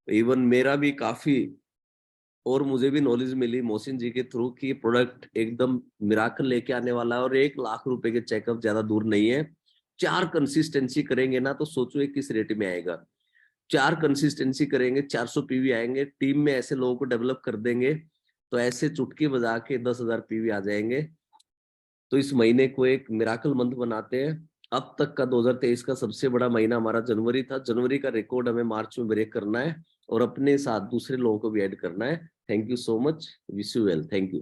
S3: इवन मेरा भी काफी, और मुझे भी नॉलेज मिली मोहसिन जी के थ्रू कि प्रोडक्ट एकदम मिराकल लेके आने वाला है, और 1 लाख रुपए के चेकअप ज्यादा दूर नहीं है। 4 कंसिस्टेंसी करेंगे ना, तो सोचो ये किस रेट में आएगा। 4 कंसिस्टेंसी करेंगे, 400 पीवी आएंगे। टीम में ऐसे लोगों को डेवलप कर देंगे तो ऐसे चुटकी बजा के 10,000 पीवी आ जाएंगे। तो इस महीने को एक मिराकल मंथ बनाते हैं। अब तक का 2023 का सबसे बड़ा महीना हमारा जनवरी था। जनवरी का रिकॉर्ड हमें मार्च में ब्रेक करना है और अपने साथ दूसरे लोगों को भी ऐड करना है। Thank you so much, wish you well, thank you.